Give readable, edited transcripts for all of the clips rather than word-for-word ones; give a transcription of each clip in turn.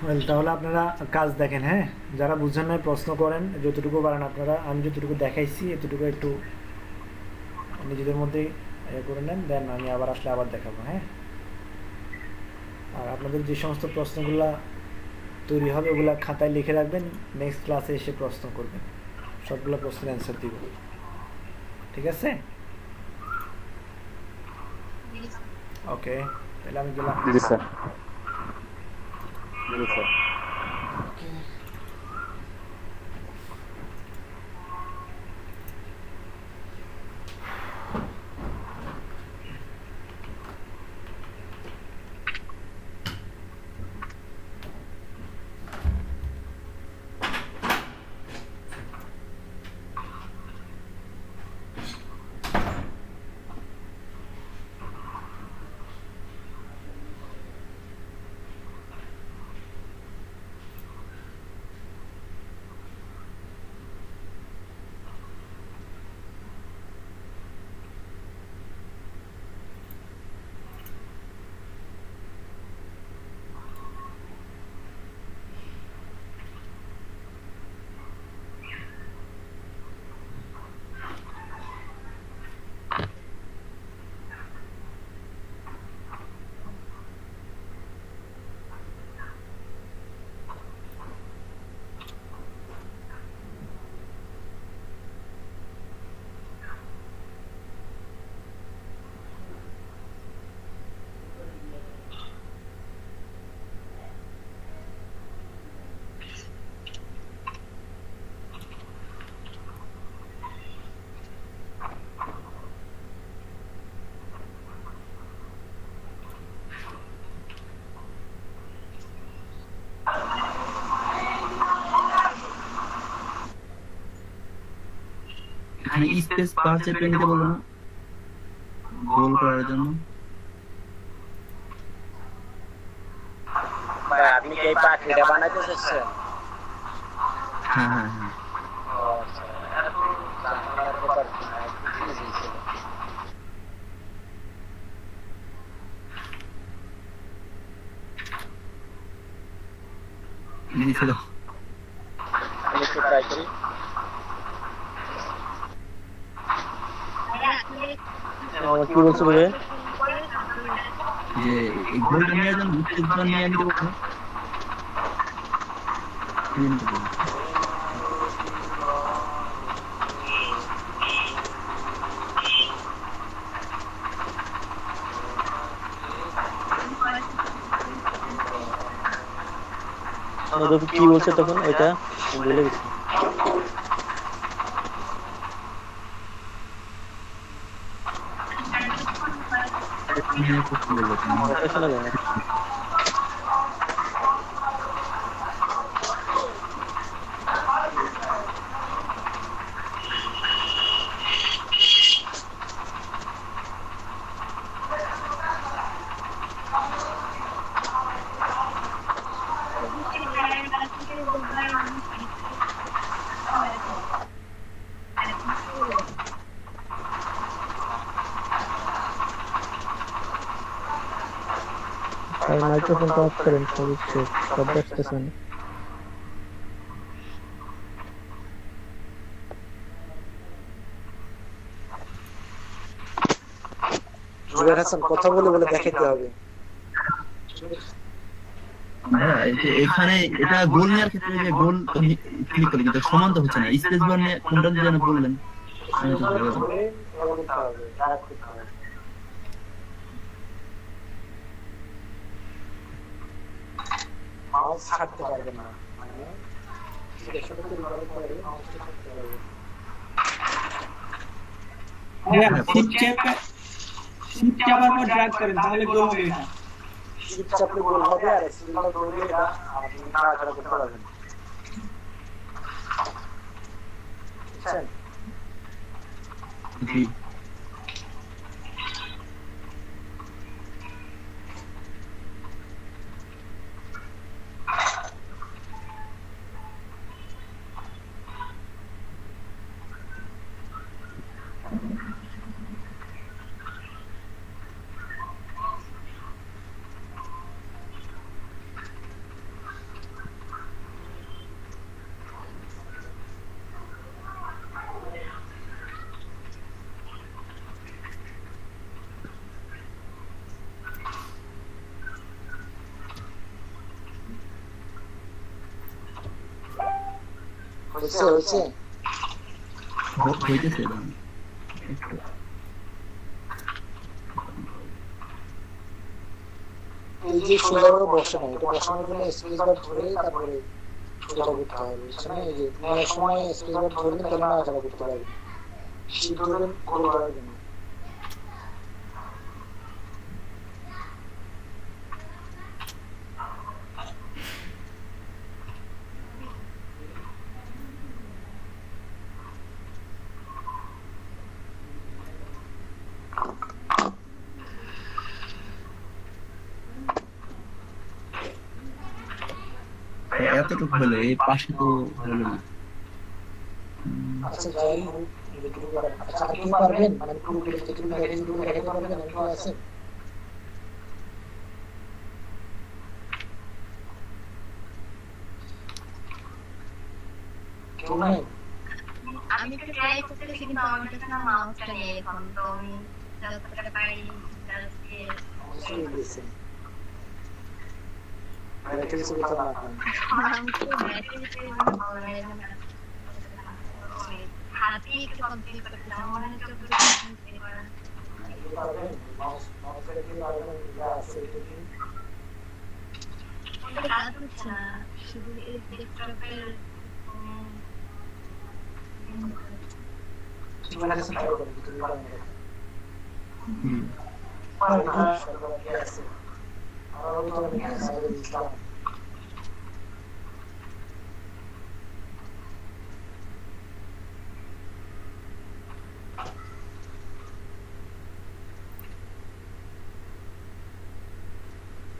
Well তাহলে আপনারা কাজ দেখেন, হ্যাঁ? যারা বুঝেন নাই প্রশ্ন করেন যতটুকু পারেন আপনারা। আমি যতটুকু দেখাইছি এতটুকু একটু নিজেদের মধ্যে করে নেন, দেন আমি আবার আসলে আবার দেখাবো, হ্যাঁ? আর আপনাদের যে সমস্ত প্রশ্নগুলো তৈরি হবে ওগুলো খাতায় লিখে রাখবেন, নেক্সট ক্লাসে এসে প্রশ্ন করবেন, সবগুলো প্রশ্নের অ্যান্সার দিব, ঠিক আছে? ওকে, তাহলে আমি গেলাম। জি স্যার। জি স্যার। এখানে স্পেস বার চেপে নিতে বলবো না গোল করার জন্য। ভাই আপনি কি এই পাখিটা বানাইতে চাচ্ছেন? হ্যাঁ হ্যাঁ হ্যাঁ। ও আচ্ছা, এত ঝামেলার ব্যাপার কি না, একটু ইজি ছিল। ইজি ছিল। আমি একটু ট্রাই করি। কি বলছো ভাই? যে এই গোলটা নিয়ে যান স্পেস বার নিয়ে নিতে বলবো। কি বলছে তখন ওইটা ভুলে গেছি। শোনা যায় না। মাইক্রোফোনটা অফ করেন, শব্দ আসতেছে না। জুবের হাসান কথা বলে বলে দেখাইতে হবে। ভাইয়া এখানে এটা গোল নেওয়ার ক্ষেত্রে যে গোল ক্লিক করি কিন্তু সমান তো হচ্ছে না, স্পেস বার নিয়ে কোনটা যেন বললেন আমি তো ভুলে গেলাম। মাউস ছাড়তে পারবে না, মানে সেটা তো রিকভারি করে মাউসটা ছাড়তে পারবে। হ্যাঁ, শিফট চাপার পর ড্র্যাগ করেন তাহলে গোল হবে এটা। শিফট চাপলে গোল হবে, আর সিঙ্গেল দৌড়ে এটা আপনি নাড়াচাড়া করতে পারবেন। বুঝছেন? জি। হয়েছে হইতেছে দাম একটু এই যে সোজাভাবে বসে না, এটা বসানোর জন্য স্পেস বার ধরে তারপরে সোজা করতে হবে, বুঝছেন? এই যে অনেক সময় স্পেস বার ধরবেন তাহলে নাড়াচাড়া করতে পারবেন, শিট ধরবেন গোল করার জন্য। এতটুকু হলো এই পাশে তো হলো না আচ্ছা যাই হোক, যেটুকু পারেন। আচ্ছা আর কেউ পারবেন, মানে পুরোপুরি যেটুকু দেখে যেটুকু দেখাতে পারবেন এমন কেউ আছে? কেউ নাই? আমি তো ট্রাই করতেছি কিন্তু আমার কাছে না মাউসটা নেই এখন, তো আমি যতটা পারি জাস্ট অবশ্যই দিয়েছে। ব্যাটারি কিছু কথা না হয়। আমি তো ব্যাটারিতে অনলাইনে হাতে একটু কমপ্লিট করতে চাই, মনে হয় তো পারবেন মাউসের কি পারবেন, যা আছে এটা কি ওটা কাজ হচ্ছে না, শুধু এই ডেস্কটপের তোমার কাছে ট্রাই করুন, তুমি পারবেন না। হুম পারবেন না, সর্বদা কি আছে আমার তো অনেক আছে ইসলাম।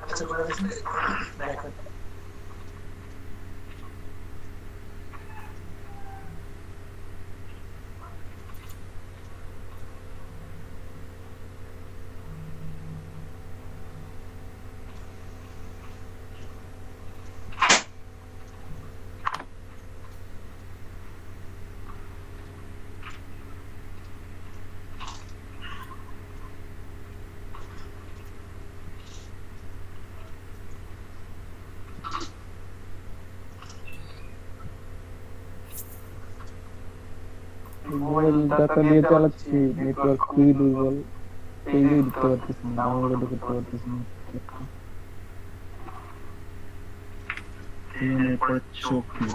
আচ্ছা তোমার কাছে দেখেন মোবাইল ডাটা দিয়ে চালাচ্ছি, নেটওয়ার্ক খুবই দুর্বল, পেজও দিতে পারতেছি না, ডাউনলোড করতে পারতেছি না। এরপরে চোখ নিব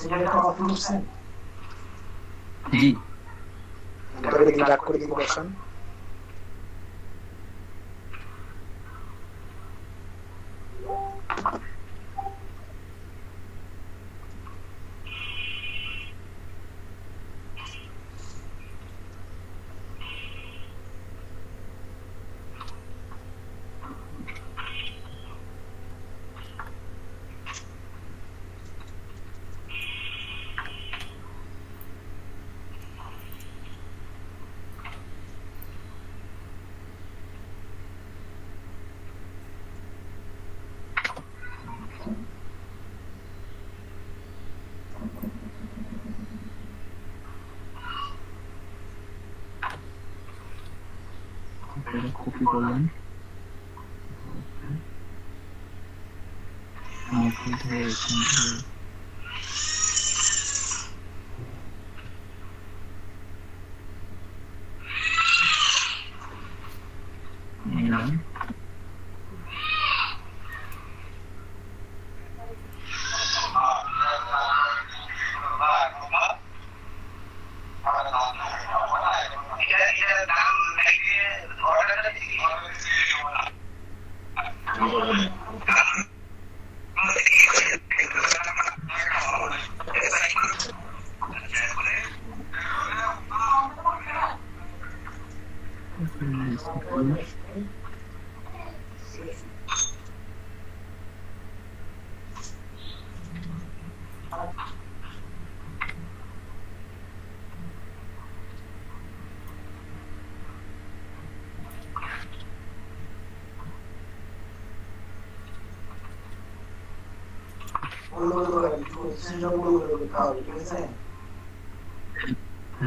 সিগারেটটা অফ করছেন, জি তারপরে কি ব্যাক করে দিতে বসান। কপি করলাম এখান থেকে নিলাম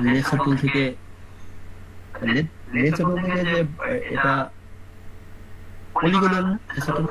লেসার টুল থেকে লেসার টুল থেকে যে এটা পলিগন না লেসার টুল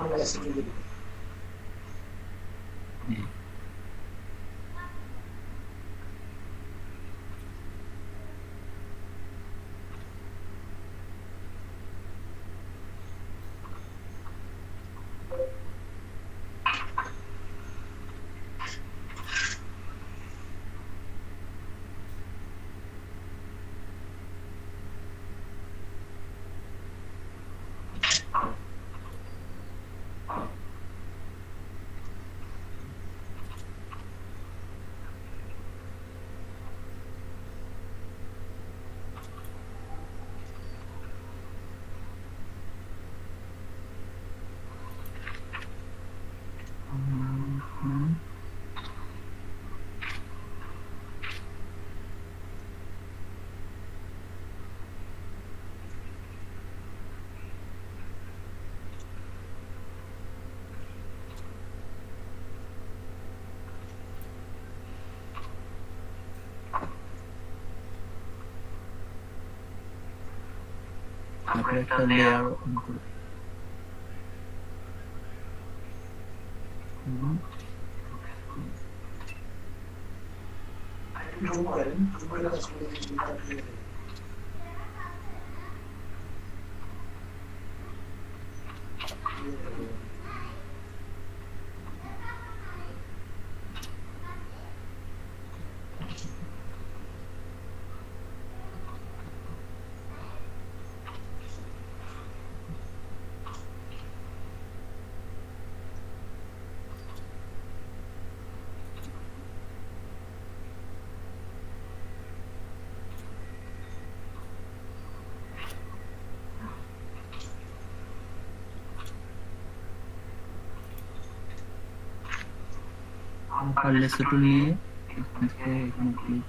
তারপরে একটা লেয়ার অন করে আর লেসার টুল নিয়ে এখান থেকে এখানে ক্লিক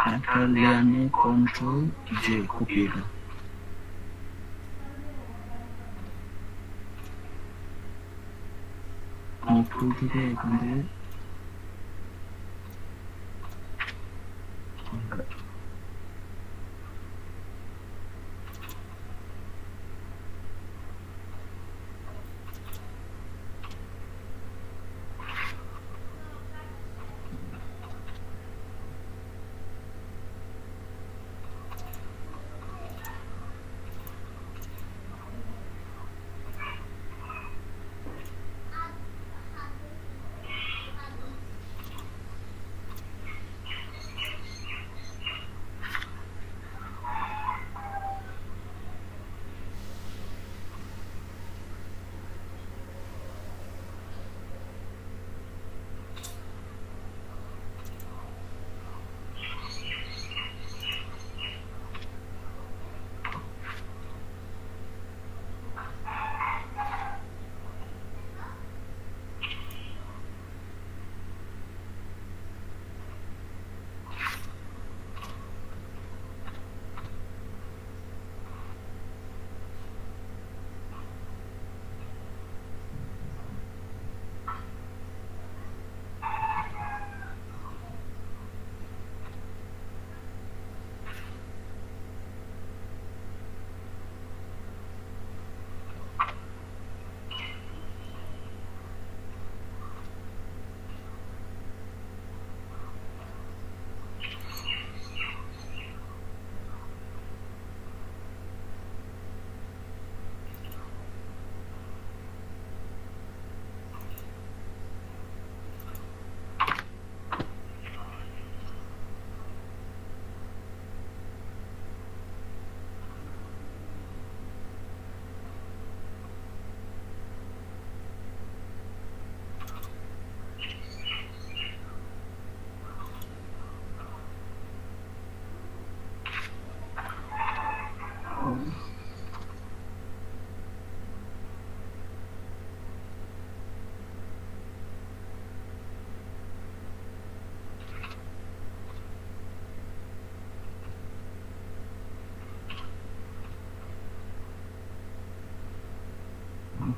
একটা লেয়ার নিয়ে কন্ট্রোল জে কপি এটা টুল থেকে এখান থেকে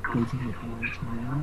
পেজে লেখা আছে না।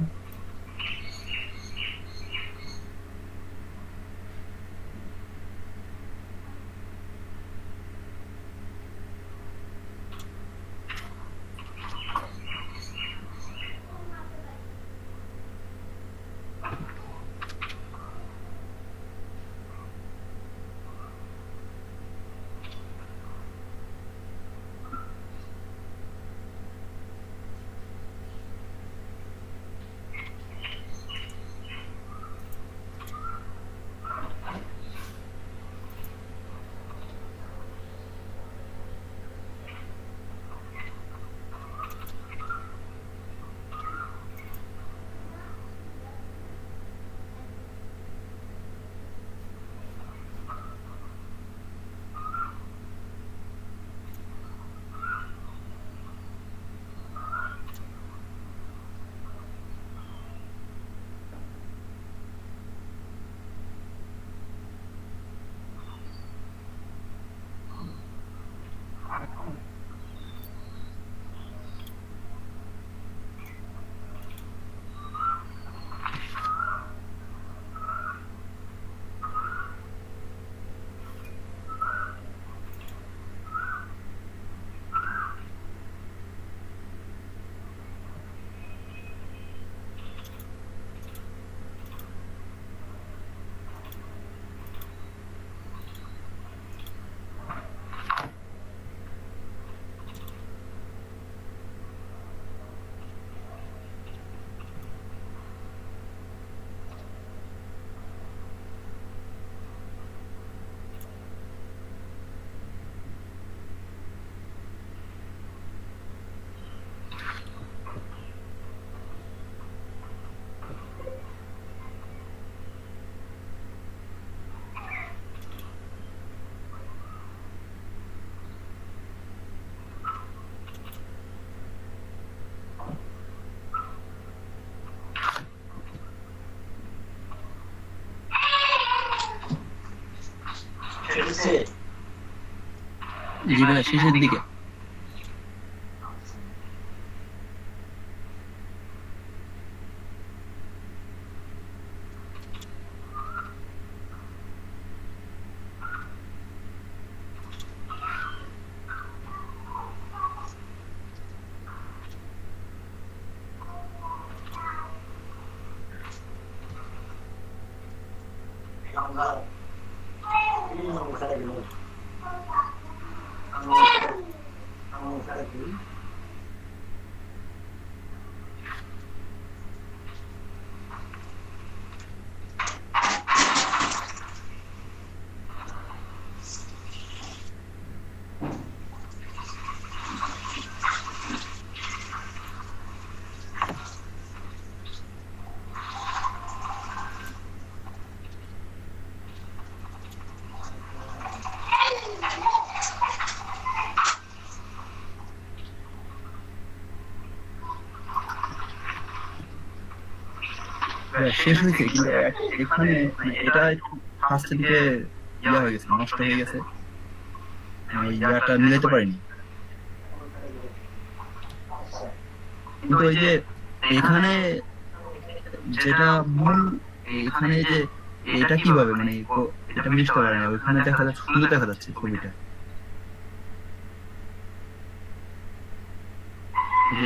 জি ভাই, শেষের দিকে। শেষ হয়েছে, কিন্তু এখানে মানে এটা ফার্স্ট দিকে ইয়া হয়ে গেছে, নষ্ট হয়ে গেছে, মানে ইয়াটা মিলাইতে পারিনি। কিন্তু ওই যে এখানে যেটা মূল, এখানে যে এটা কিভাবে মানে এটা মিশতে পারে না, ওইখানে দেখা যাচ্ছে, শুধু দেখা যাচ্ছে ছবিটা,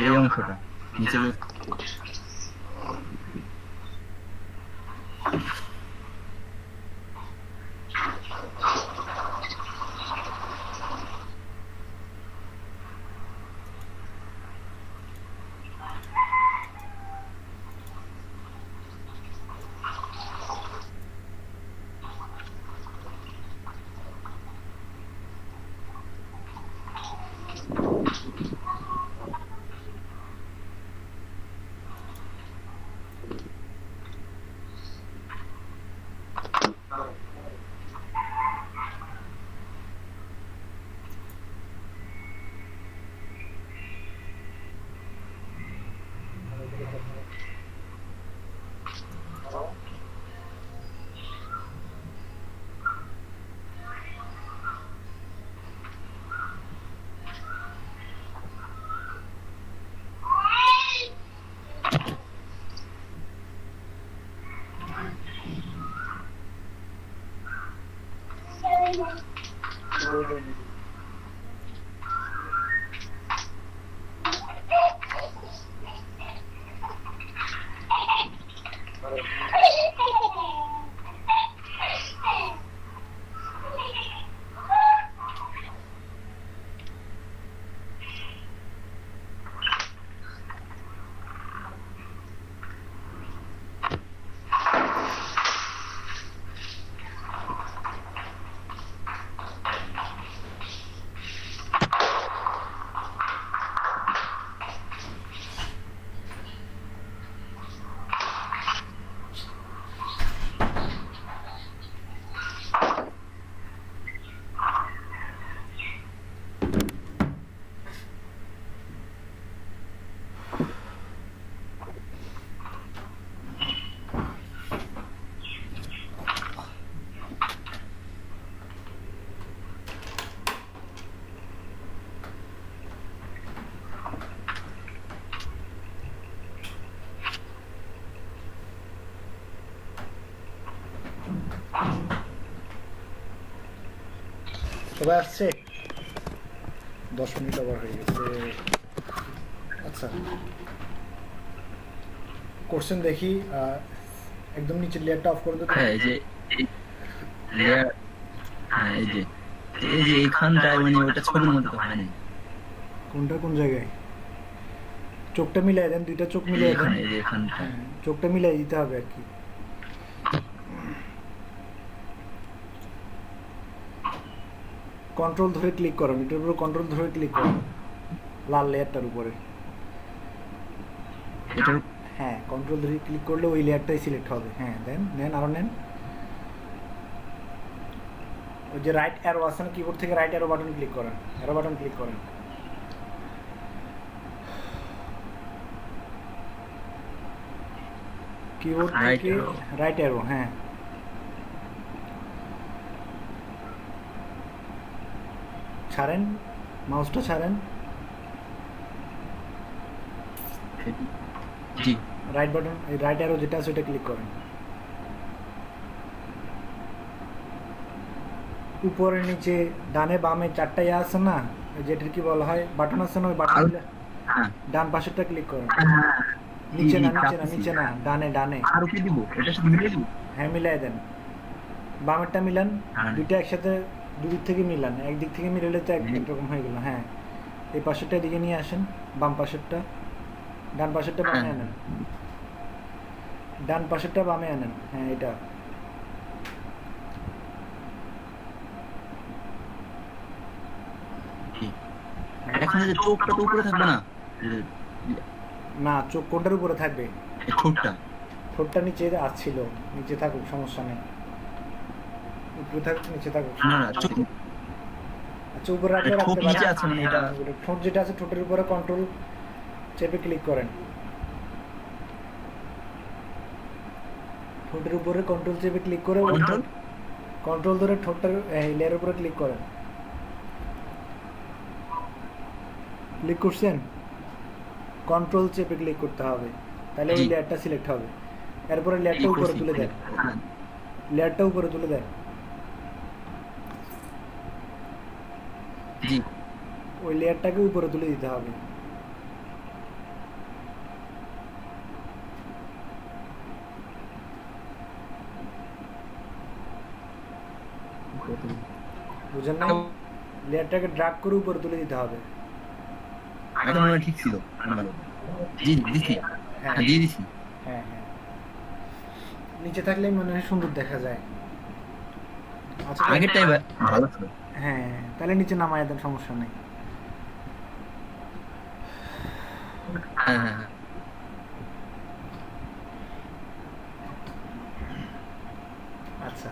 এই অংশটা নিচে। সবাই আসছে? 10 মিনিট ওভার হয়ে গেছে। আচ্ছা, কোশ্চেন দেখি। একদম নিচের লেয়ারটা অফ করে দিতে। হ্যাঁ এই যে লেয়ার, হ্যাঁ এই যে এইখানটায় মানে ওটা ছবির মধ্যে তো হয়নি। কোনটা কোন জায়গায়? চোখটা মিলাই দেন, দুইটা চোখ মিলাই দেন। এখানে এই যে এখানটা হ্যাঁ, চোখটা মিলাই দিতে হবে আর কি। কন্ট্রোল ধরে ক্লিক করুন, এটার উপরে কন্ট্রোল ধরে ক্লিক করুন, লাল লেয়ারটার উপরে। এটার হ্যাঁ, কন্ট্রোল ধরে ক্লিক করলে ওই লেয়ারটাই সিলেক্ট হবে। হ্যাঁ, নেন আরো নেন। ওই যে রাইট অ্যারো আছে না, কিবোর্ড থেকে রাইট অ্যারো বাটন ক্লিক করেন, অ্যারো বাটন ক্লিক করেন। কিবোর্ড Right থেকে arrow. রাইট অ্যারো, হ্যাঁ। ছাড়েন, মাউসটা ছাড়েন। জি রাইট বাটন, এই রাইট অ্যারো যেটা আছে ওটা ক্লিক করেন। উপরে নিচে ডানে বামে চারটা ইয়ে আছে না, যেটার কি বলা হয় বাটন আছে না, ওই বাটন হ্যাঁ ডান পাশেরটা ক্লিক করেন। হ্যাঁ নিচে না, নিচে না, ডানে ডানে। আর কি দিব? এটার সাথে মিলিয়ে দিব? হ্যাঁ, মিলাই দেন। বামেরটা মিলান, হ্যাঁ। দুইটা একসাথে দুদিক থেকে মিলান। একদিক থেকে মিলালে তো একরকম হয়ে গেল। হ্যাঁ, এই পাশেরটা এদিকে নিয়ে আসেন, বাম পাশেরটা, ডান পাশেরটা বামে হ্যাঁ। আনেন, ডান পাশেরটা বামে আনেন। হ্যাঁ, এটা এখন এই যে চোখটা তো উপরে থাকবে না, না, চোখ কোনটার উপরে থাকবে? এই ঠোঁটটা ঠোঁটটা নিচে আসছিল, নিচে থাকুক, সমস্যা নেই। উপরে থাকুক, নিচে থাকুক। না না চোখ আচ্ছা, উপরে রাখলে ঠোঁট রাখতে নিচে পারেন। আছে মানে এটা ঠোঁট যেটা আছে, ঠোঁটের উপরে কন্ট্রোল চেপে ক্লিক করেন। ঠোঁটের উপরে কন্ট্রোল চেপে ক্লিক করে Control? কন্ট্রোল ধরে ঠোঁটটার লেয়ারের উপরে ক্লিক করেন। ক্লিক করছেন? কন্ট্রোল চেপে ক্লিক করতে হবে, তাহলে ওই জি। লেয়ারটা সিলেক্ট হবে। এরপরে লেয়ারটা উপরে তুলে দেন, হ্যাঁ, লেয়ারটা উপরে তুলে দেন। জি ওই লেয়ারটাকে উপরে তুলে দিতে হবে। বুঝেন না? লেয়ারটাকে ড্রাগ করে উপরে তুলে দিতে হবে। আগে মনে হয় ঠিক ছিল। জি দিছি, হ্যাঁ হ্যাঁ দিয়ে দিছি। হ্যাঁ হ্যাঁ, নিচে থাকলে মনে হয় সুন্দর দেখা যায়। আচ্ছা, আগেরটাই ভালো ছিল। হ্যাঁ, তাহলে নিচে নামায় দেন, সমস্যা নেই। হ্যাঁ হ্যাঁ হ্যাঁ। আচ্ছা,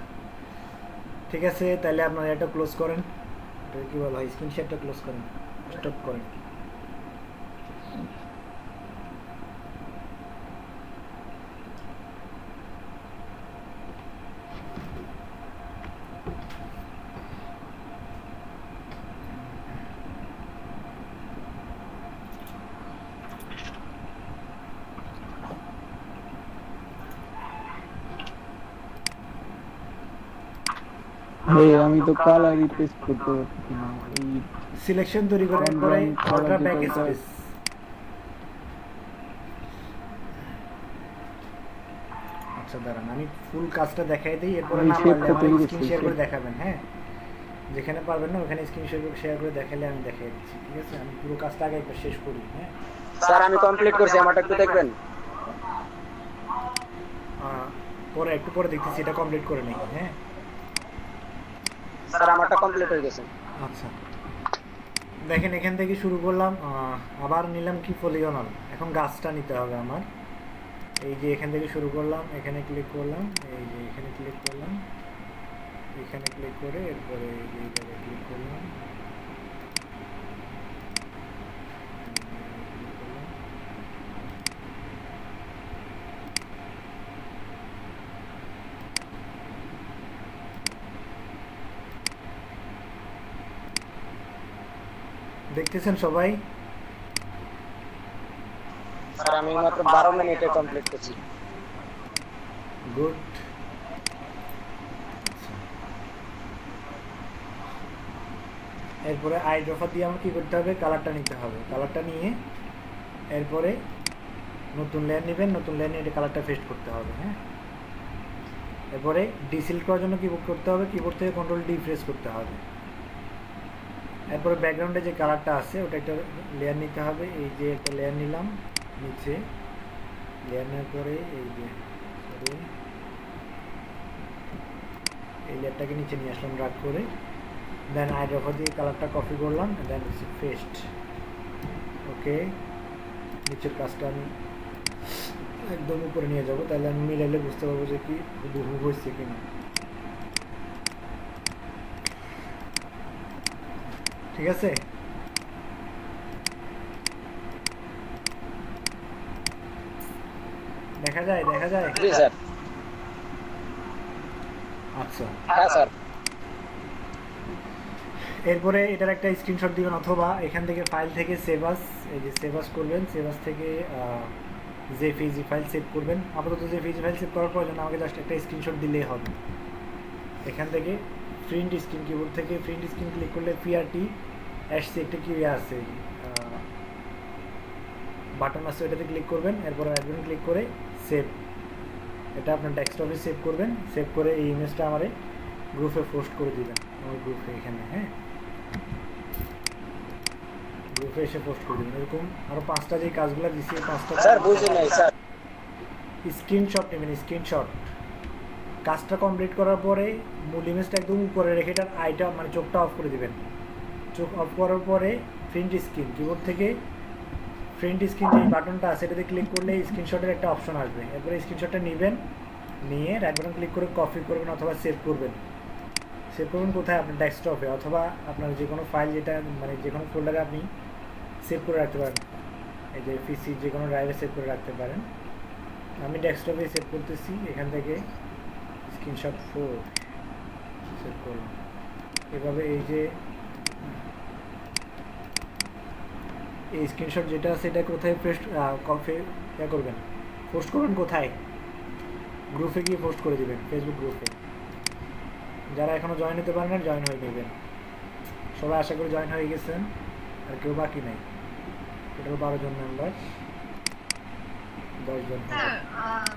ঠিক আছে, তাহলে আপনার এটা ক্লোজ করেন। এটা কি বলা হয়, স্ক্রিন শেয়ারটা ক্লোজ করেন, স্টপ করেন। আমি তো কালার রিপ্লেস করতে পারছি না। এই সিলেকশন তৈরি করার পরে আল্ট্রা ব্যাক স্পেস। আচ্ছা দাঁড়ান, আমি ফুল কাজটা দেখাই দিই, এরপরে আমি না shape পারলে টা আমার তৈরি স্ক্রিন করছি, শেয়ার করে shape। দেখাবেন। হ্যাঁ, যেখানে পারবেন না ওখানে স্ক্রিন শেয়ার করে দেখালে আমি দেখাই দিচ্ছি। ঠিক আছে, আমি পুরো কাজটা আগে একবার শেষ করি। হ্যাঁ, স্যার আমি কমপ্লিট করছি, আমারটা একটু দেখবেন। পরে একটু পরে দেখতেছি, এটা কমপ্লিট করে নেই। হ্যাঁ, স্যার আমারটা কমপ্লিট হয়ে গেছে। আচ্ছা দেখেন, এখান থেকে শুরু করলাম, আবার নিলাম কি পলিগনাল। এখন গাছটা নিতে হবে আমার। এই যে এখান থেকে শুরু করলাম, এখানে ক্লিক করলাম, এই যে এখানে ক্লিক করলাম, এখানে ক্লিক করে এরপরে এই যে এইটাতে ক্লিক করলাম, দেখতেছেন সবাই? স্যার আমি মাত্র 12 মিনিটে কমপ্লিট করছি। গুড। এরপরে আইড্রফার দিয়ে আমার কী করতে হবে, কালারটা নিতে হবে। কালারটা নিয়ে এরপরে নতুন লেয়ার নেবেন, নতুন লেয়ার নিয়ে এটা কালারটা পেস্ট করতে হবে। হ্যাঁ, এরপরে ডিসিলেক্ট করার জন্য কিবোর্ড করতে হবে, কিবোর্ড থেকে কন্ট্রোল ডি প্রেস করতে হবে। এরপরে ব্যাকগ্রাউন্ডে যে কালারটা আছে ওটা একটা লেয়ার নিতে হবে। এই যে একটা লেয়ার নিলাম, নিচে লেয়ার নেওয়ার পরে এই যে এই লেয়ারটাকে নিচে নিয়ে আসলাম ড্র্যাগ করে, দেন আইড্রফার দিয়ে কালারটা কপি করলাম, দেন পেস্ট। ওকে, নিচের কাজটা আমি একদম উপরে নিয়ে যাবো, তাহলে আমি মিলাইলে বুঝতে পারবো যে কি হুবহু হয়েছে কিনা। ঠিক আছে, দেখা যায় দেখা যায়। জি স্যার। আচ্ছা, হ্যাঁ স্যার। এরপরে এটার একটা স্ক্রিনশট দিবেন, অথবা এখান থেকে ফাইল থেকে সেভাস, এই যে সেভাস করবেন, সেভাস থেকে জেপিজি ফাইল সেভ করবেন। আপাতত জেপিজি ফাইল সেভ করার প্রয়োজন, আমাকে জাস্ট একটা স্ক্রিনশট দিলেই হবে। এখান থেকে প্রিন্ট স্ক্রিন, কিবোর্ড থেকে প্রিন্ট স্ক্রিন ক্লিক করলে পিআরটি আসছে একটা কি আছে বাটন আছে, ওটাতে ক্লিক করবেন। এরপর অ্যাডমিন ক্লিক করে সেভ, এটা আপনার ডেস্কটপে সেভ করবেন। সেভ করে এই ইমেজটা আমারে গ্রুপে পোস্ট করে দিবেন, আমার গ্রুপে এখানে। হ্যাঁ, গ্রুপে এসে পোস্ট করে দিবেন। এরকম আরও 5টা যে কাজগুলো দিচ্ছি, 5টা স্যার বুঝি নাই স্যার। স্ক্রিনশট নেবেন, স্ক্রিনশট। কাজটা কমপ্লিট করার পরে মূল ইমেজটা একদম উপরে রেখে এটার আইটা মানে চোখটা অফ করে দিবেন। চোখ অফ করার পরে প্রিন্ট স্ক্রিন, কিবোর্ড থেকে প্রিন্ট স্ক্রিন যে বাটনটা আছে এটাতে ক্লিক করলে স্ক্রিনশটের একটা অপশন আসবে। এরপরে স্ক্রিনশটটা নেবেন, নিয়ে রাইট বাটন ক্লিক করে কপি করবেন অথবা সেভ করবেন। সেভ করবেন কোথায়, আপনার ডেস্কটপে, অথবা আপনার যে কোনো ফাইল যেটা মানে যে কোনো ফোল্ডারে আপনি সেভ করে রাখতে পারেন। এই যে পিসি যে কোনো ড্রাইভে সেভ করে রাখতে পারেন। আমি ডেস্কটপে সেভ করতেছি, এখান থেকে স্ক্রিনশট 4 সেভ করলাম। এভাবে এই যে এই স্ক্রিনশট যেটা আছে এটা কোথায় পেস্ট করবেন, পোস্ট করবেন কোথায়, গ্রুপে গিয়ে পোস্ট করে দিবেন, ফেসবুক গ্রুপে। যারা এখনও জয়েন হতে পারেন না, জয়েন হয়ে নেবেন। সবাই আশা করি জয়েন হয়ে গেছেন, আর কেউ বাকি নাই। টোটাল 12 জন মেম্বার, 10 জন। স্যার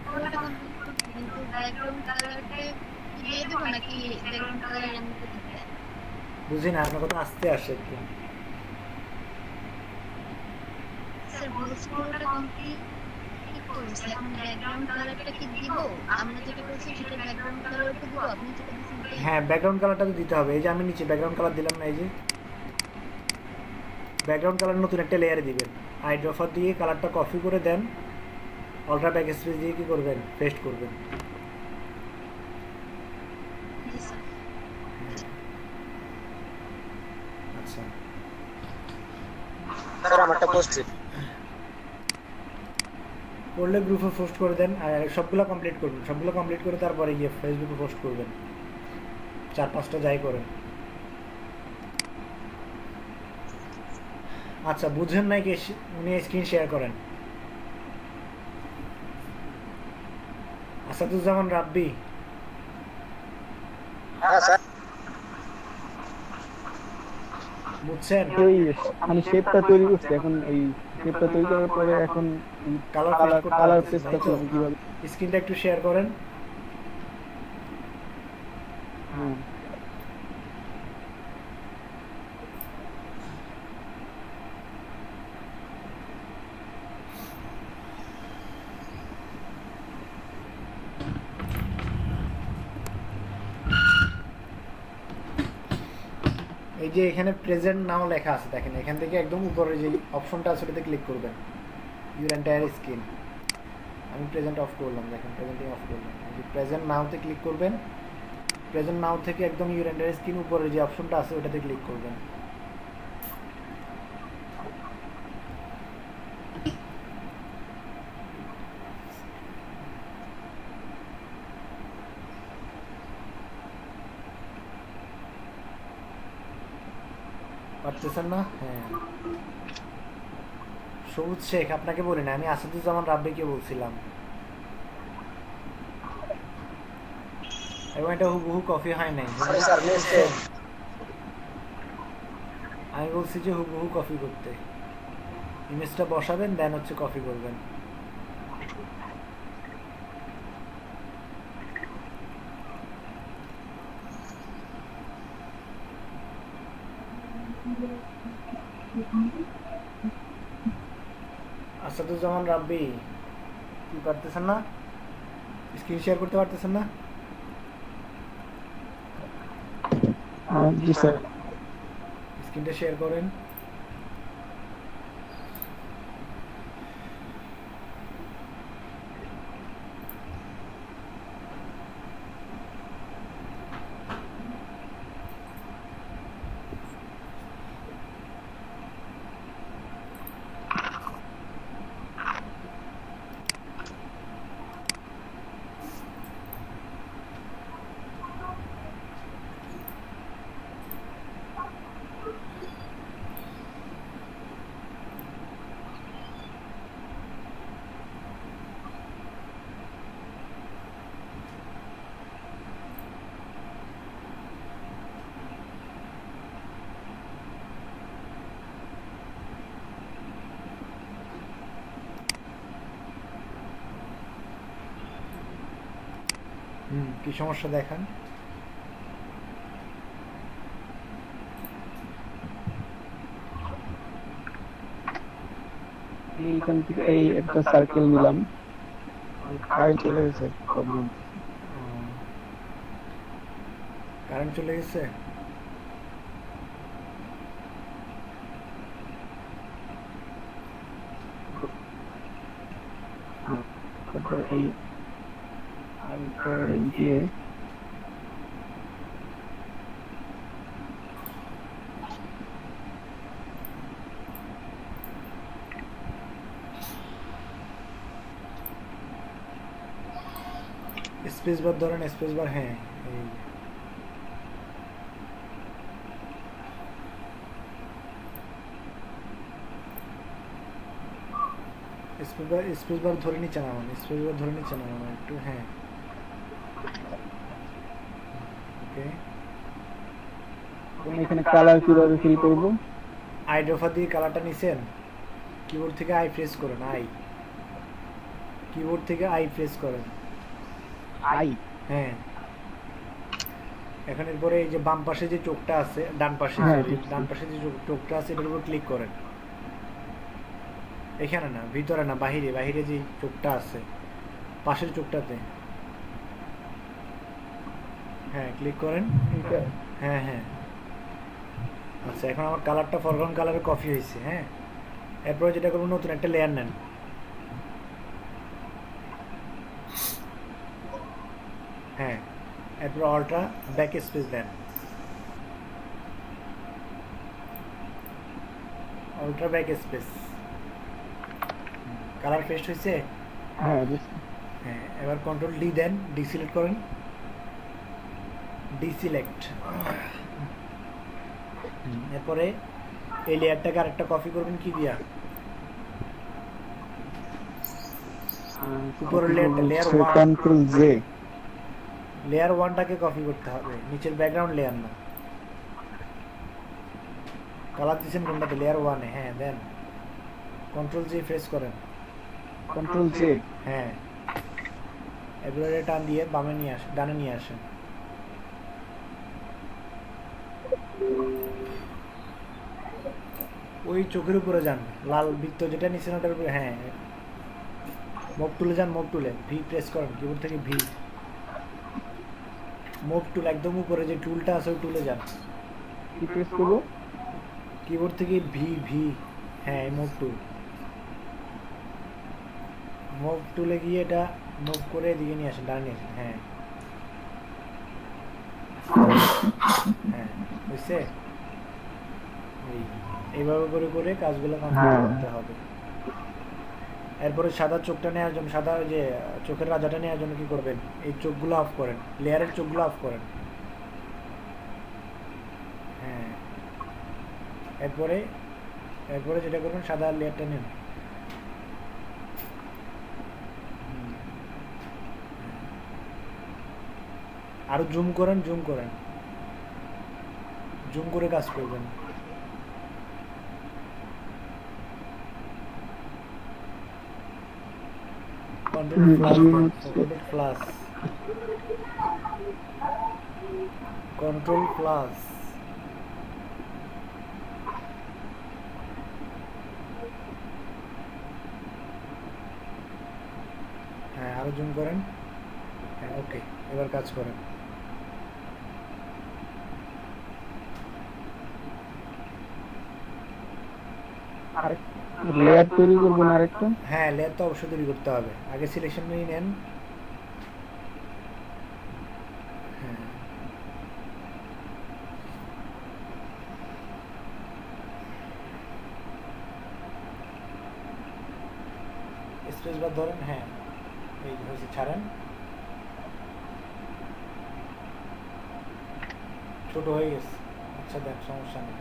পুরোটা কমপ্লিট করতে কিন্তু ব্যাকগ্রাউন্ড কালারটা দিয়ে দেবো নাকি ব্যাকগ্রাউন্ড কালার এমনিতে দিতে? বুঝি না, আপনার কথা আসতে আসে একটু। স্যার বলছি পুরোটা কমপ্লিট করছি, এখন ব্যাকগ্রাউন্ড কালারটা কি দিব? আমরা যেটা করছি সেটা ব্যাকগ্রাউন্ড কালারটা দিব, আপনি যেটা দিচ্ছেন হ্যাঁ, ব্যাকগ্রাউন্ড কালারটা তো দিতে হবে। এই যে আমি নিচে ব্যাকগ্রাউন্ড কালার দিলাম না, এই যে ব্যাকগ্রাউন্ড কালার নতুন একটা লেয়ারে দিবেন। আইড্রফার দিয়ে কালারটা কপি করে দেন, অল্ট্রা ব্যাক স্পেস দিয়ে কি করবেন, পেস্ট করবেন। জি স্যার। আচ্ছা, স্যার আমারটা পোস্ট করলে গ্রুপে পোস্ট করে দেন, আর সবগুলো কমপ্লিট করবেন। সবগুলো কমপ্লিট করে তারপরে গিয়ে ফেসবুকে পোস্ট করবেন, 4-5টা যাই করেন। আচ্ছা, বুঝেন নাই কি, উনি স্ক্রিন শেয়ার করেন। আসাদুজ্জামান রাব্বি, হ্যাঁ স্যার। বুঝছেন? ওই আমি শেপটা তৈরি করছি, এখন এই শেপটা তৈরি করার পরে এখন কালার কালার পেস্টটা করব কিভাবে? স্ক্রিনটা একটু শেয়ার করেন। হ্যাঁ, এই যে এখানে প্রেজেন্ট নাও লেখা আছে, দেখেন এখান থেকে একদম উপরে যে অপশনটা আছে ওটাতে ক্লিক করবেন, ইউর এন্টায়ার স্ক্রিন। আমি প্রেজেন্ট অফ করলাম, দেখেন প্রেজেন্টিং অফ করলাম। প্রেজেন্ট নাওতে ক্লিক করবেন, প্রেজেন্ট নাও থেকে একদম ইউর এন্টায়ার স্ক্রিন উপরে যে অপশনটা আছে ওটাতে ক্লিক করবেন। পারতেছেন না? হ্যাঁ, সবুজ শেখ আপনাকে বলি না, আমি আসাদুজ্জামান রাব্বিকে বলছিলাম। এবং এটা হুবহু কপি হয় নাই। স্যার নেক্সট আমি বলছি যে হুবহু কপি করতে, ইমেজটা বসাবেন দেন হচ্ছে কপি করবেন। আসাদুজ্জামান রাব্বি কি পারতেছেন না? স্ক্রিন শেয়ার করতে পারতেছেন না? জি স্যার। স্ক্রিনটা শেয়ার করেন। কি সমস্যা দেখান? এইখান থেকে এই একটা সার্কেল নিলাম, কারেন্ট চলে গেছে, প্রবলেম। কারেন্ট চলে গেছে? তারপর এই দিয়ে স্পেস বার ধরেন, স্পেস বার, হ্যাঁ এই স্পেস বার ধরে নিচে নামান, স্পেস বার ধরে নিচে নামান একটু, হ্যাঁ ওকে। এখানে কালার কিভাবে ফিল করব? আই ড্রপার দিয়ে কালারটা নিছেন, কিবোর্ড থেকে আই প্রেস করেন, কিবোর্ড থেকে আই প্রেস করেন, হ্যাঁ। এখন এরপরে এই যে বাম পাশে যে চোখটা আছে, ডান পাশে ডান পাশে যে চোখটা আছে এটার উপর ক্লিক করেন। এখানে না, ভিতরে না, বাহিরে যে চোখটা আছে পাশের চোখটাতে, হ্যাঁ ক্লিক করেন, হ্যাঁ। আচ্ছা, এখন আমার কালারটা ফরগ্রাউন্ড কালারে কপি হয়েছে, হ্যাঁ। এরপরে যেটা করবো, নতুন একটা লেয়ার নেন, হ্যাঁ। এরপর অল্ট্রা ব্যাক স্পেস দেন, অল্ট্রা ব্যাক স্পেস। কালার পেস্ট হয়েছে? হ্যাঁ। এবার কন্ট্রোল ডি দেন, ডিসিলেক্ট করেন, ডিসিলেক্ট। এরপরে এই লেয়ারটাকে আরেকটা কপি করবেন, কি দিয়া? উপরের লেয়ারটা, লেয়ার 1, কন্ট্রোল জে, লেয়ার 1টাকে কপি করতে হবে, নিচের ব্যাকগ্রাউন্ড লেয়ার না। কালার দিচ্ছেন কোনটাতে? লেয়ার 1-এ, হ্যাঁ দেন কন্ট্রোল জি প্রেস করেন, কন্ট্রোল জে, হ্যাঁ। এবারে টান দিয়ে বামে নিয়ে আসেন, ডানে নিয়ে আসেন। ওই চোখের উপরে যান, লাল বৃত্ত যেটা নিচেন ওটার উপরে, হ্যাঁ। মুভ টুলে যান, মুভ টুলে ভি প্রেস করেন, কিবোর্ড থেকে ভি, মুভ টুল একদম উপরে যে টুলটা আছে ওই টুলে যান। কি প্রেস করব? কিবোর্ড থেকে ভি, হ্যাঁ মুভ টুল, মুভ টুলে গিয়ে এটা মুভ করে এদিকে নিয়ে আসেন, ডানে, হ্যাঁ বুঝছে? এইভাবে করে করে কাজগুলো কমপ্লিট করতে হবে। এরপরে সাদা চোখটা নেওয়ার জন্য, সাদা যে চোখের রাজাটা নেওয়ার জন্য কি করবেন? এই চোখগুলো অফ করেন, লেয়ারের চোখগুলো অফ করেন, হ্যাঁ। এরপরে যেটা করবেন, সাদা লেয়ারটা নেন, আরো জুম করে কাজ করবেন। প্লাস কন্ট্রোল প্লাস হ্যাঁ আরো জুম করেন হ্যাঁ ওকে এবার কাজ করেন লেয়ার তৈরি করবো না আরেকটা। হ্যাঁ লেয়ার তো অবশ্যই তৈরি করতে হবে আগে সিলেকশন নিয়ে নেন হ্যাঁ স্পেস বার ধরেন হ্যাঁ এই যে হয়েছে ছাড়েন ছোট হয়ে গেছে আচ্ছা দেখ সমস্যা নেই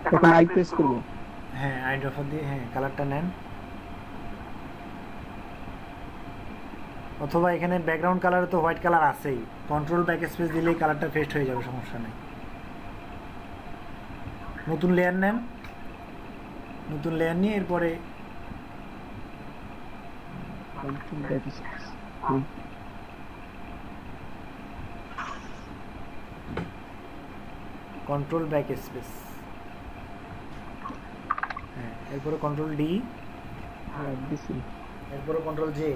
এখন আই প্রেস করবো। হ্যাঁ আই ড্রপার দিয়ে হ্যাঁ কালারটা নেন অথবা এখানে ব্যাকগ্রাউন্ড কালারে তো হোয়াইট কালার আছেই কন্ট্রোল ব্যাক স্পেস দিলেই কালারটা পেস্ট হয়ে যাবে সমস্যা নেই নতুন লেয়ার নেন নতুন লেয়ার নিয়ে এরপরে কন্ট্রোল ব্যাক স্পেস হ্যাঁ এরপরে কন্ট্রোল ডি এরপরে কন্ট্রোল জে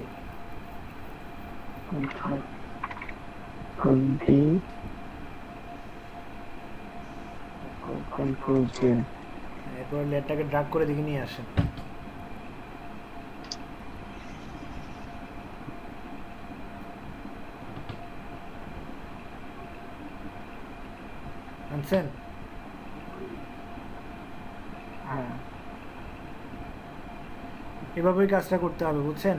কন্ট্রোল জে। এরপরে লেয়ারটাকে ড্রাগ করে দিকে নিয়ে আসেন আনছেন হ্যাঁ এভাবেই কাজটা করতে হবে বুঝছেন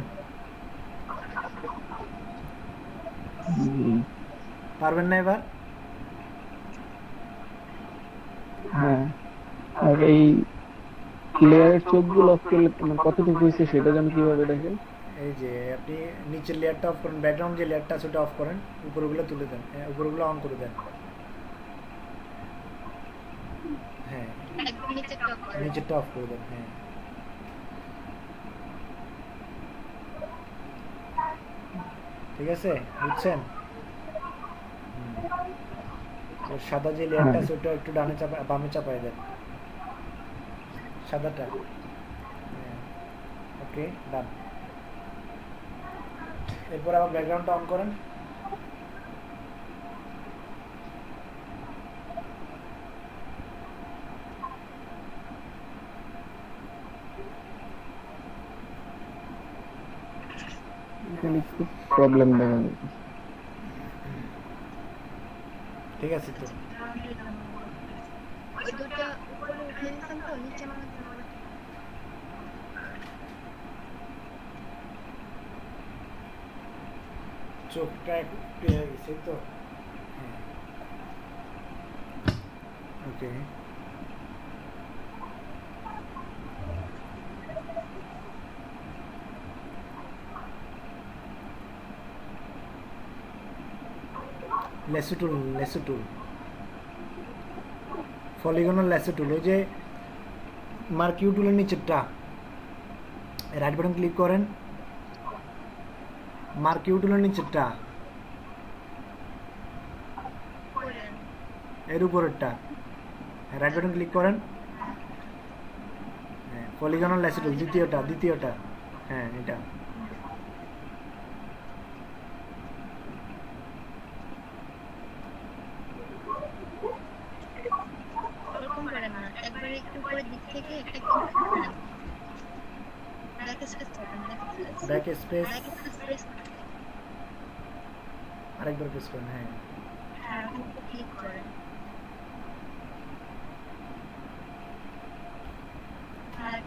পারবেন না এবার হ্যাঁ আর এই লেয়ারের চোখগুলো অফ করলে কতটুকু হয়েছে সেটা যেন কিভাবে দেখেন। এই যে আপনি নিচের লেয়ারটা অফ করেন ব্যাকগ্রাউন্ড যে লেয়ারটা আছে ওটা অফ করেন উপরগুলো তুলে দেন উপরগুলো অন করে দেন হ্যাঁ একদম নিচে টপ করে নিচেরটা অফ করে দেন হ্যাঁ ঠিক আছে বুঝছেন ওর সাদা যে লেয়ারটা আছে ওটা একটু ডানে চাপা বামে চাপায় দেন সাদাটা ওকে ডান এরপর আবার ব্যাকগ্রাউন্ডটা অন করেন এখানে একটু প্রবলেম দেখা যাচ্ছে। ঠিক আছে তো ওই দুটো উপরে উঠে দিয়েছেন তো নিচে মানে চোখটা একটু হয়ে গেছে তো ওকে লেসো টুল পলিগনাল লেসো টুল ওই যে মার্কিউ টুলের নিচেরটা রাইট বাটন ক্লিক করেন মার্কিউ টুলের নিচেরটা এর উপরেরটা রাইট বাটন ক্লিক করেন পলিগনাল লেসো টুল দ্বিতীয়টা হ্যাঁ এটা ওরকম করে না একবারে একটু উপরের দিক থেকে একটা back space back space space আরেকবার প্রেস করেন হ্যাঁ হ্যাঁ ওখানে ক্লিক করেন আর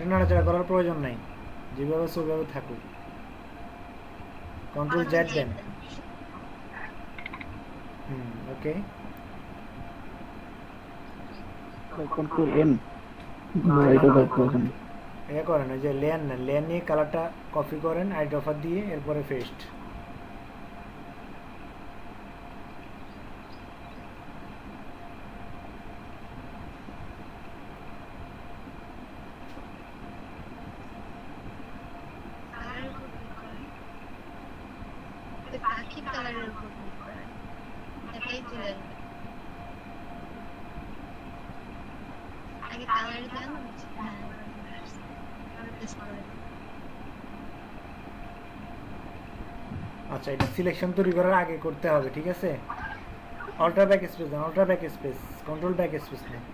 এটা নাড়াচাড়া করার প্রয়োজন নাই, যেভাবে আছে ওইভাবে থাকুক। কন্ট্রোল জেড দেন। Okay, control N. না এটা তো প্রয়োজন। এটা করেন, ওই যে লেয়ার নেন, লেয়ার নিয়ে কালারটা কপি করেন আইড্রপার দিয়ে, এরপরে পেস্ট। কালারের উপর click করেন। ওই পাখির কালারের উপর click করেন। এটাই চলে আসবে। আগে কালার দেন, হ্যাঁ, এবার press করেন। আচ্ছা, এটা সিলেকশন তৈরি করার আগে করতে হবে, ঠিক আছে? অল্টার ব্যাক স্পেস দেন, alter back space, control back space নেন।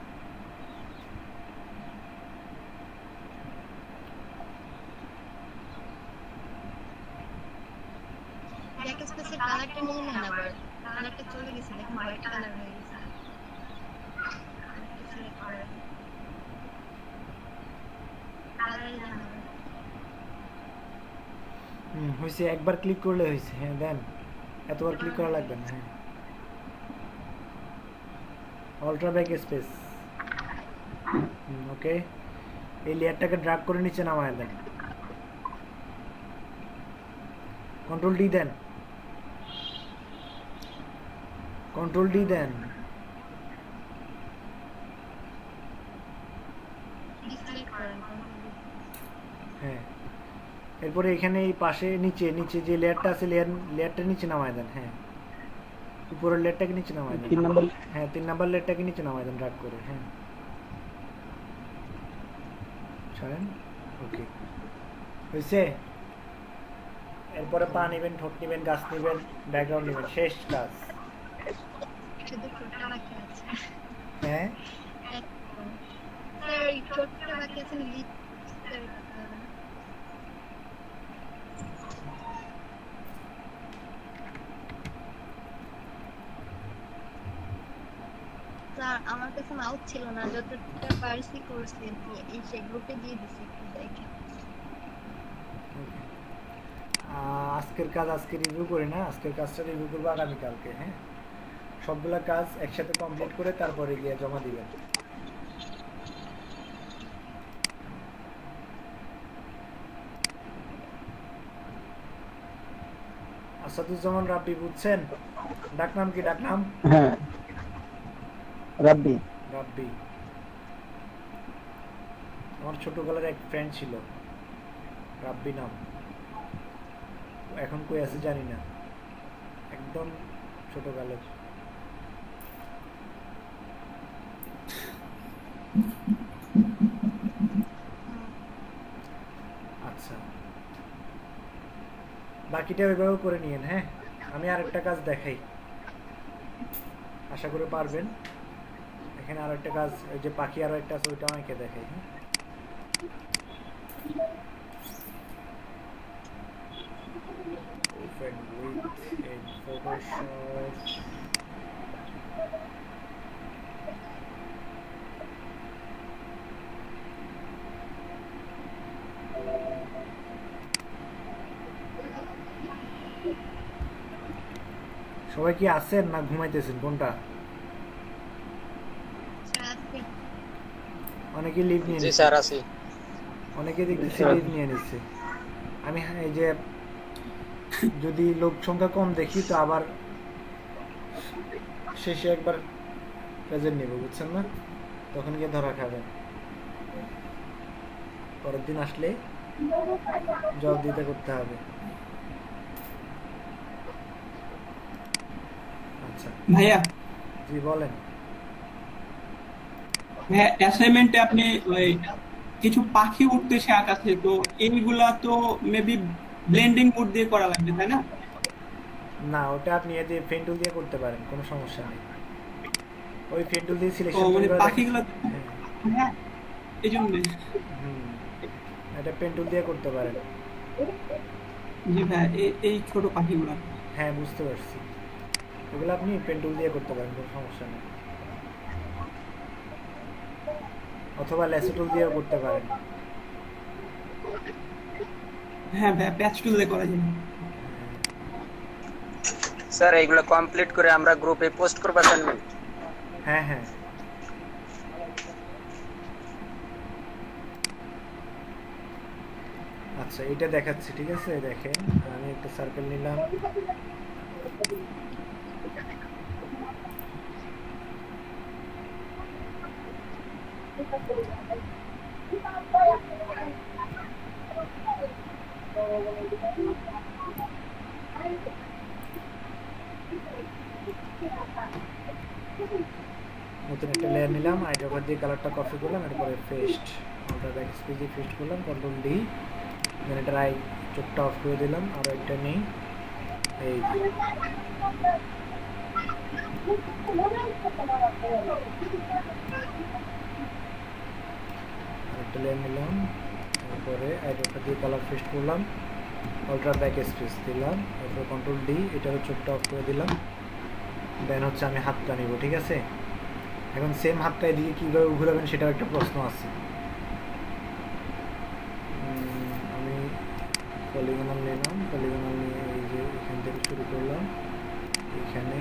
ব্যাক স্পেসের কালারটা নিয়ে নেন আবার। কালারটা চলে গেছে, দেখুন হোয়াইট কালার হয়ে গেছে। কালারটা select করেন। কালারে যান আবার। হয়েছে, একবার ক্লিক করলে হয়েছে। হ্যাঁ দেন, এতবার ক্লিক করা লাগবে না। হ্যাঁ, অল্টার ব্যাক স্পেস। ওকে, এই লেয়ারটাকে ড্র্যাগ করে নিচে নামায় দেন, কন্ট্রোল ডি দেন, কন্ট্রোল ডি দেন। ডিসলাইক করেন। হ্যাঁ, এরপরে এখানে এই পাশে নিচে নিচে যে লেয়ারটা আছে, লেয়ারটা নিচে নামায় দেন। হ্যাঁ, উপরের লেয়ারটাকে নিচে নামায় দেন। 3 নাম্বার। হ্যাঁ, 3 নাম্বার লেয়ারটাকে নিচে নামায় দেন ড্র্যাগ করে। হ্যাঁ, ছাড়েন। ওকে, হয়েছে। এরপরে পা নেবেন, ঠোঁট নেবেন, গাছ নেবেন, ব্যাকগ্রাউন্ড নেবেন, শেষ কাজ। শুধু ঠোঁটটা বাকি আছে। হ্যাঁ, স্যার, এই ঠোঁটটা বাকি আছে, লিপস তৈরি করতে হবে না? স্যার, আমার কাছে মাউস ছিল না, যতটা পারছি করছি আর কি। এই সে গ্রুপে দিয়ে দিছি, একটু দেখেন। আজকের কাজ আজকে রিভিউ করি না, আজকের কাজটা রিভিউ করবো আগামীকালকে। হ্যাঁ, সবগুলা কাজ একসাথে কমপ্লিট করে তারপরে গিয়ে জমা দিবেন। আসাদুজ্জামান রাব্বি, বুঝছেন? ডাকনাম কি? ডাকনাম হ্যাঁ, রাব্বি। রাব্বি। আমার ছোটবেলার এক ফ্রেন্ড ছিল, রাব্বি নাম। এখন কই আছে জানি না, একদম ছোটকালের। আচ্ছা, বাকিটা ওইভাবে করে নিয়েন। হ্যাঁ, আমি আরেকটা কাজ দেখাই, আশা করে পারবেন। এখানে আরো একটা কাজ, ওই যে পাখি আরো একটা আছে, ওইটা আমাকে দেখাই। হ্যাঁ, open with a Photoshop. সবাই কি আছেন না ঘুমাইতেছেন, কোনটা? স্যার, আজকে অনেকে লিভ নিয়ে জি নিচ্ছে, স্যার আছি। অনেকে দেখতেছি লিভ নিয়ে নিচ্ছে। আমি এই যে যদি লোক সংখ্যা কম দেখি তো আবার শেষে একবার প্রেজেন্ট নেব, বুঝছেন না? তখন গিয়ে ধরা খাবেন। পরের দিন আসলে জবাব দিতে করতে হবে। আচ্ছা, ভাইয়া, জি বলেন। ভাইয়া অ্যাসাইনমেন্টে আপনি ওই কিছু পাখি উঠতেছে আকাশে, তো এইগুলা তো মেবি ব্লেন্ডিং মোড দিয়ে করা লাগবে, তাই না? না, ওটা আপনি এই যে পেন টুল দিয়ে করতে পারেন, কোনো সমস্যা নেই। ওই পেন টুল দিয়ে তো সিলেকশন মানে করে পাখিগুলো, হ্যাঁ, এই জন্যই। এটা পেন টুল দিয়ে করতে পারেন। জি ভাইয়া, এই ছোট পাখিগুলো। হ্যাঁ, বুঝতে পারছি। এগুলো আপনি পেন টুল দিয়ে করতে পারেন, কোনো সমস্যা নেই। অথবা ল্যাসো টুল দিয়েও করতে পারেন। হ্যাঁ ভাই, প্যাচ টুলে করা যায়। স্যার এইগুলো কমপ্লিট করে আমরা গ্রুপে পোস্ট করব অ্যাসাইনমেন্ট। হ্যাঁ হ্যাঁ, আচ্ছা এটা দেখাচ্ছি, ঠিক আছে? দেখেন আমি একটা সার্কেল নিলাম, নতুন একটা লেয়ার নিলাম, আইড্রপার দিয়ে কালারটা কপি করলাম, এরপরে পেস্ট, আমরা ব্যাক স্পেস দিয়ে পেস্ট করলাম, কন্ট্রোল ডি, দেন এটা আই চোখটা অফ করে দিলাম, আরও একটা নেই, এই যে। আরেকটা লেয়ার নিলাম, তারপরে আইড্রপার দিয়ে কালার পেস্ট করলাম, আলট্রা ব্যাক স্পেস দিলাম, তারপরে কন্ট্রোল ডি, এটারও চোখটা অফ করে দিলাম, দেন হচ্ছে আমি হাতটা নিব, ঠিক আছে? এখন সেম হাতটা এদিকে কীভাবে ঘুরাবেন সেটাও একটা প্রশ্ন আছে। আমি পলিগনাল নিলাম, পলিগনাল নিয়ে এই যে এখান থেকে শুরু করলাম, এখানে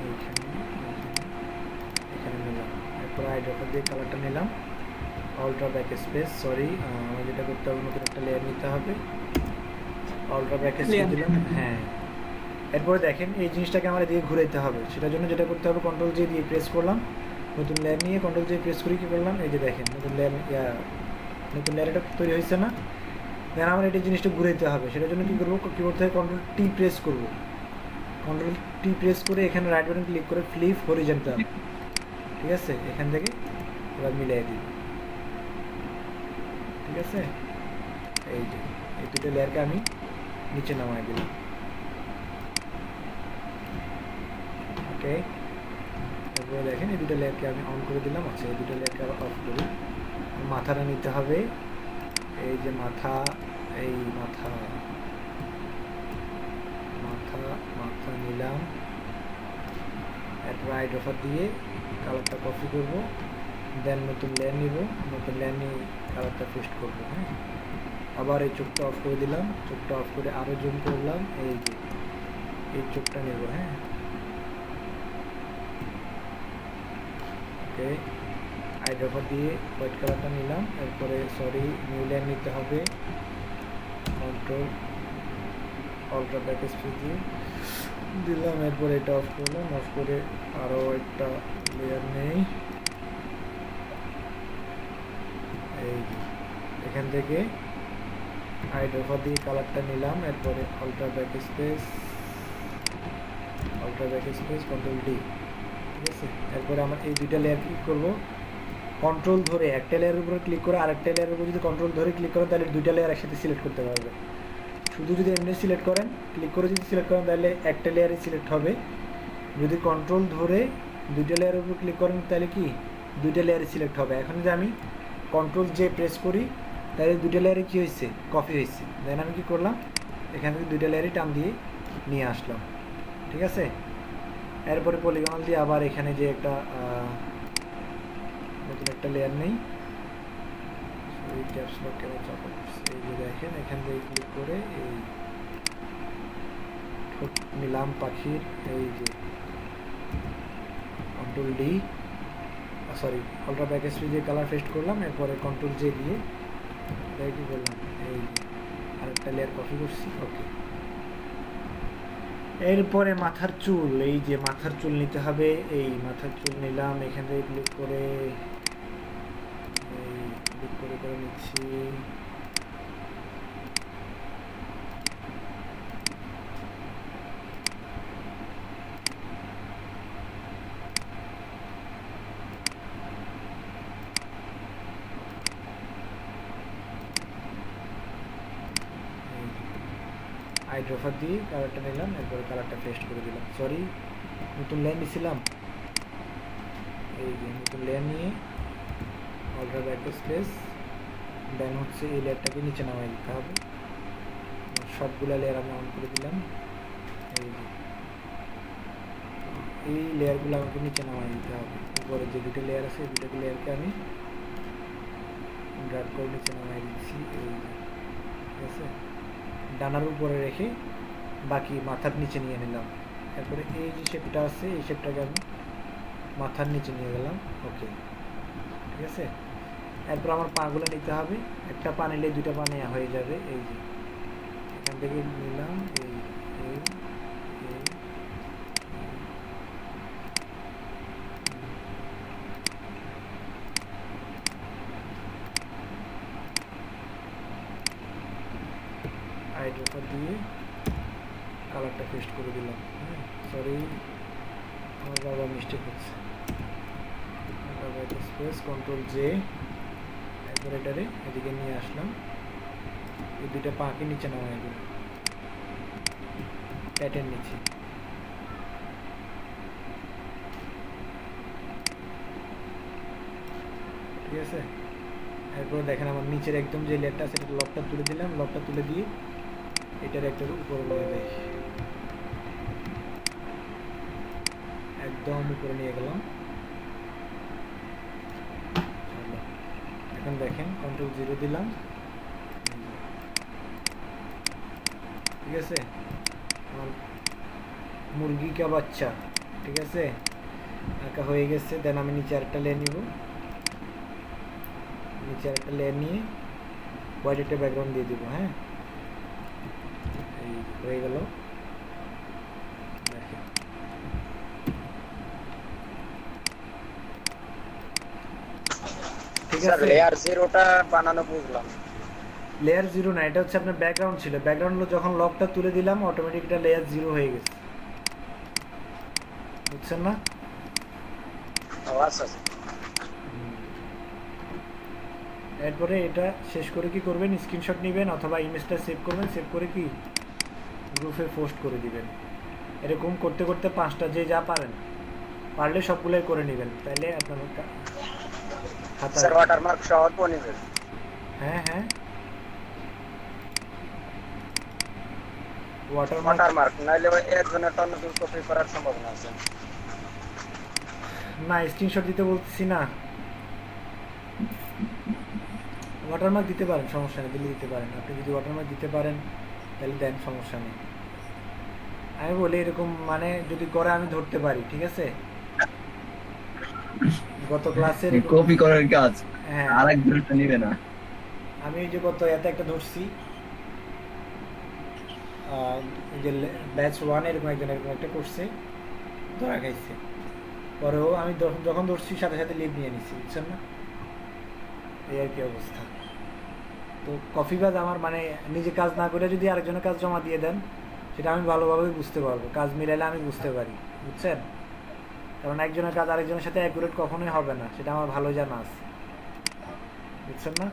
এইখানে এখানে নিলাম, এরপর আইড্রপার দিয়ে কালারটা নিলাম, আলট্রা ব্যাক স্পেস, সরি আমার যেটা করতে হবে নতুন একটা লেয়ার নিতে হবে, আলট্রা ব্যাক স্পেস দিলাম, হ্যাঁ। এরপরে দেখেন এই জিনিসটাকে আমার এদিকে ঘুরাইতে হবে, সেটার জন্য যেটা করতে হবে কন্ট্রোল জে দিয়ে প্রেস করলাম, নতুন লেয়ার নিয়ে কন্ট্রোল জে প্রেস করে কী করলাম, এই যে দেখেন নতুন লেয়ার এটা তৈরি হয়েছে না? দেন আমার এই জিনিসটা ঘুরাইতে হবে, সেটার জন্য কী করবো, কী করতে হবে, কন্ট্রোল টি প্রেস করবো, কন্ট্রোল টি প্রেস করে এখানে রাইট বাটন ক্লিক করে ফ্লিপ হরিজন্টাল, ঠিক আছে? এখান থেকে এবার মিলিয়ে দিই, ঠিক আছে? এই যে এই দুটো লেয়ারকে আমি নিচে নামাই দিলাম, ওকে। তারপরে দেখেন এই দুটো লেয়ারকে আমি অন করে দিলাম, আচ্ছা এই দুটো লেয়ারকে আবার অফ করি, মাথাটা নিতে হবে, এই যে মাথা, এই মাথা মাথা মাথা নিলাম, এরপর আইড্রপার দিয়ে কালারটা কপি করব, দেন নতুন লেয়ার নিব, নতুন লেয়ার নিয়ে কালারটা পেস্ট করবো, হ্যাঁ। আবার এই চোখটা অফ করে দিলাম, চোখটা অফ করে আরও জুম করলাম, এই যে এই চোখটা নেব, হ্যাঁ, ওকে। আইড্রপার দিয়ে হোয়াইট কালারটা নিলাম, এরপরে সরি নিউ লেয়ার নিতে হবে, কন্ট্রোল আলট্রা ব্যাক স্পেস দিয়ে দিলাম, এরপরে এটা অফ করলাম, অফ করে আরও একটা লেয়ার নেই, এই এখান থেকে আইড্রপার দিয়ে কালারটা নিলাম, এরপরে ultra back space control D, ঠিক আছে? এরপরে আমার এই দুইটা লেয়ার ক্লিক করবো, কন্ট্রোল ধরে একটা লেয়ারের উপরে ক্লিক করে আরেকটা লেয়ারের উপর যদি কন্ট্রোল ধরে ক্লিক করেন তাহলে দুইটা লেয়ার একসাথে সিলেক্ট করতে পারবে। শুধু যদি এমনি সিলেক্ট করেন, ক্লিক করে যদি সিলেক্ট করেন তাহলে একটা লেয়ারই সিলেক্ট হবে, যদি কন্ট্রোল ধরে দুইটা লেয়ারের উপর ক্লিক করেন তাহলে কি দুইটা লেয়ারই সিলেক্ট হবে। এখন যদি আমি কন্ট্রোল জে প্রেস করি তাহলে দুইটা লেয়ারে কী হয়েছে, কপি হয়েছে, দেন আমি কী করলাম, এখান থেকে দুইটা লেয়ারই টান দিয়ে নিয়ে আসলাম, ঠিক আছে? এরপরে পলিগনাল দিয়ে আবার এখানে যে একটা নতুন একটা লেয়ার নেই, এই ক্যাপস লক কেন চাপা করছে, এই যে দেখেন এখান থেকে ক্লিক করে এই ঠোঁট নিলাম পাখির, এই যে control D, sorry ultra back space দিয়ে কালার পেস্ট করলাম, এরপরে কন্ট্রোল জে দিয়ে এটাই কী করলাম, এই আরেকটা লেয়ার কপি করছি, ওকে। এরপরে মাথার চুল, এই যে মাথার চুল নিতে হবে, এই মাথার চুল নিলাম, এখান থেকে ক্লিক করে করে নিচ্ছি, আইড্রপার দিয়ে কালারটা নিলাম, এরপরে কালারটা পেস্ট করে দিলাম, সরি নতুন লেয়ার নিয়েছিলাম, এই যে নতুন লেয়ার নিয়ে আলট্রা ব্যাক স্পেস, দেন হচ্ছে এই লেয়ারটাকে নিচে নামাই দিতে হবে, সবগুলো লেয়ার আমি অন করে দিলাম, এই লেয়ারগুলো আমাকে নিচে নামাই দিতে হবে, উপরে যে দুটো লেয়ার আছে এই দুটো লেয়ারকে আমি ড্র্যাগ করে নিচে নামাই দিচ্ছি, এই ঠিক আছে, ডানার উপরে রেখে বাকি মাথার নিচে নিয়ে নিলাম। এরপরে এই যে শেপটা আছে এই শেপটাকে আমি মাথার নিচে নিয়ে গেলাম। ওকে, ঠিক আছে। এরপর আমার পাগুলো নিতে হবে, একটা পা নিলে দুইটা পা নেওয়া হয়ে যাবে। এই যে এখান থেকে নিলাম, এই এই এই আইড্রপার দিয়ে কালারটা পেস্ট করে দিলাম। হ্যাঁ, সরি, আমার বাবা মিস্টেক হচ্ছে। স্পেস কন্ট্রোল জে, একবার এটারে এদিকে নিয়ে আসলাম, এই দুইটা পাকে নিচে নামাই দিল প্যাটের নিচে। ঠিক আছে, এরপরে দেখেন আমার নিচের একদম যে লেয়ারটা আছে এটা লকটা তুলে দিলাম, লকটা তুলে দিয়ে এটার একটা উপরে নিয়ে দেয়, একদম উপরে নিয়ে গেলাম। এখন দেখেন কন্ট্রোল 0 দিলাম, ঠিক আছে, আমার মুরগি কা বাচ্চা, ঠিক আছে, আঁকা হয়ে গেছে। দেন আমি নিচে আরেকটা লেয়ার নিব, নিচে আরেকটা লেয়ার নিয়ে হোয়াইট একটা ব্যাকগ্রাউন্ড দিয়ে দিব। হ্যাঁ, এই হয়ে গেল। দেখেন ঠিক স্যার আছে, লেয়ার 0টা বানানো বুঝলাম। লেয়ার 0 না, এটা হচ্ছে আপনার ব্যাকগ্রাউন্ড ছিল। ব্যাকগ্রাউন্ড যখন লকটা তুলে দিলাম অটোমেটিক এটা লেয়ার 0 হয়ে গেছে, বুঝছেন না? ও আচ্ছা আচ্ছা। এরপরে এটা শেষ করে কি করবেন, স্ক্রিনশট নেবেন অথবা ইমেজটা সেভ করবেন, সেভ করে কি গ্রুপে পোস্ট করে দিবেন। এরকম করতে করতে 5টা যে যা পারেন, পারলে সবগুলোই করে নেবেন, তাইলে আপনার খাতা। স্যার ওয়াটারমার্ক সহ বনিবে। হ্যাঁ হ্যাঁ, ওয়াটারমার্ক নাইলে ওই একজনের টর্ন কপি করার সম্ভাবনা আছে। না, স্ক্রিনশট দিতে বলছি না, ওয়াটারমার্ক দিতে পারেন, সমস্যা নেই, দিলে দিতে পারেন। আপনি যদি ওয়াটারমার্ক দিতে পারেন তাহলে দেন, সমস্যা নেই। আমি বলি এরকম মানে যদি করে আমি ধরতে পারি, ঠিক আছে। গত ক্লাসে কপি করার কাজ হ্যাঁ আরেকজনটা নিবে না। আমি এই যে গত এতে একটা ধরছি, এই যে ব্যাচ 1 এরকম একজন এরকম একটা করছে, ধরা খাইছে। পরেও আমি যখন ধরছি সাথে সাথে লিভ নিয়ে নিছি, বুঝছেন না? এই আর কি অবস্থা। তো কফিবাজ আমার মানে নিজে কাজ না করে যদি আরেকজনের কাজ জমা দিয়ে দেন, সেটা আমি ভালোভাবে বুঝতে পারবো, কাজ মিলাইলে আমি বুঝতে পারি, বুঝছেন? কারণ একজনের কাজ আরেকজনের সাথে অ্যাকুরেট কখনোই হবে না, সেটা আমার ভালো জানা আছে, বুঝছেন না?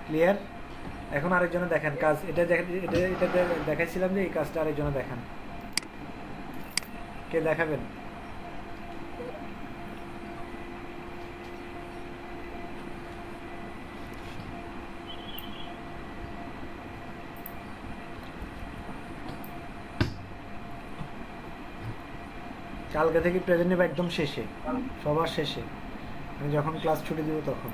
ক্লিয়ার? এখন আরেকজনে দেখেন কাজ, এটা দেখাইছিলাম যে এই কাজটা আরেকজনে দেখান, কে দেখাবেন? কালকে থেকে প্রেজেন্ট নেব একদম শেষে, সবার শেষে, আমি যখন ক্লাস ছুটি দিব তখন।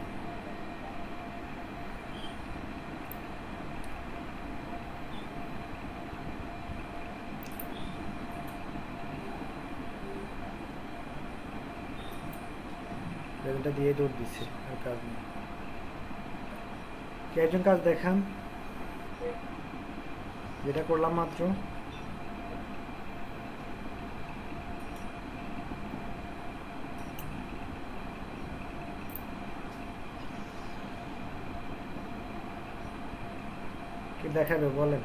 প্রেজেন্টটা দিয়ে দৌড় দিচ্ছে, আর কাজ নেই। কে একজন কাজ দেখান, যেটা করলাম মাত্র। কি দেখাবে বলেন?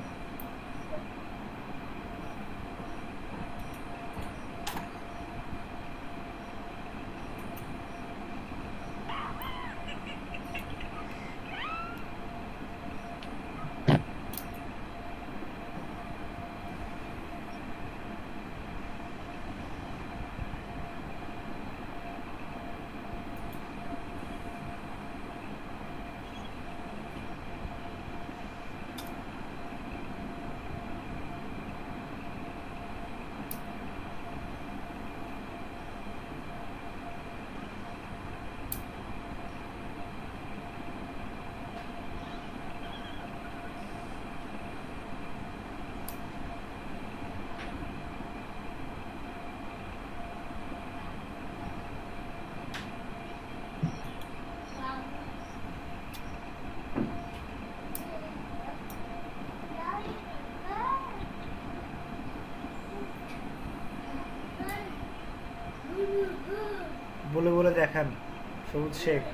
দেখান সবুজ শেখ।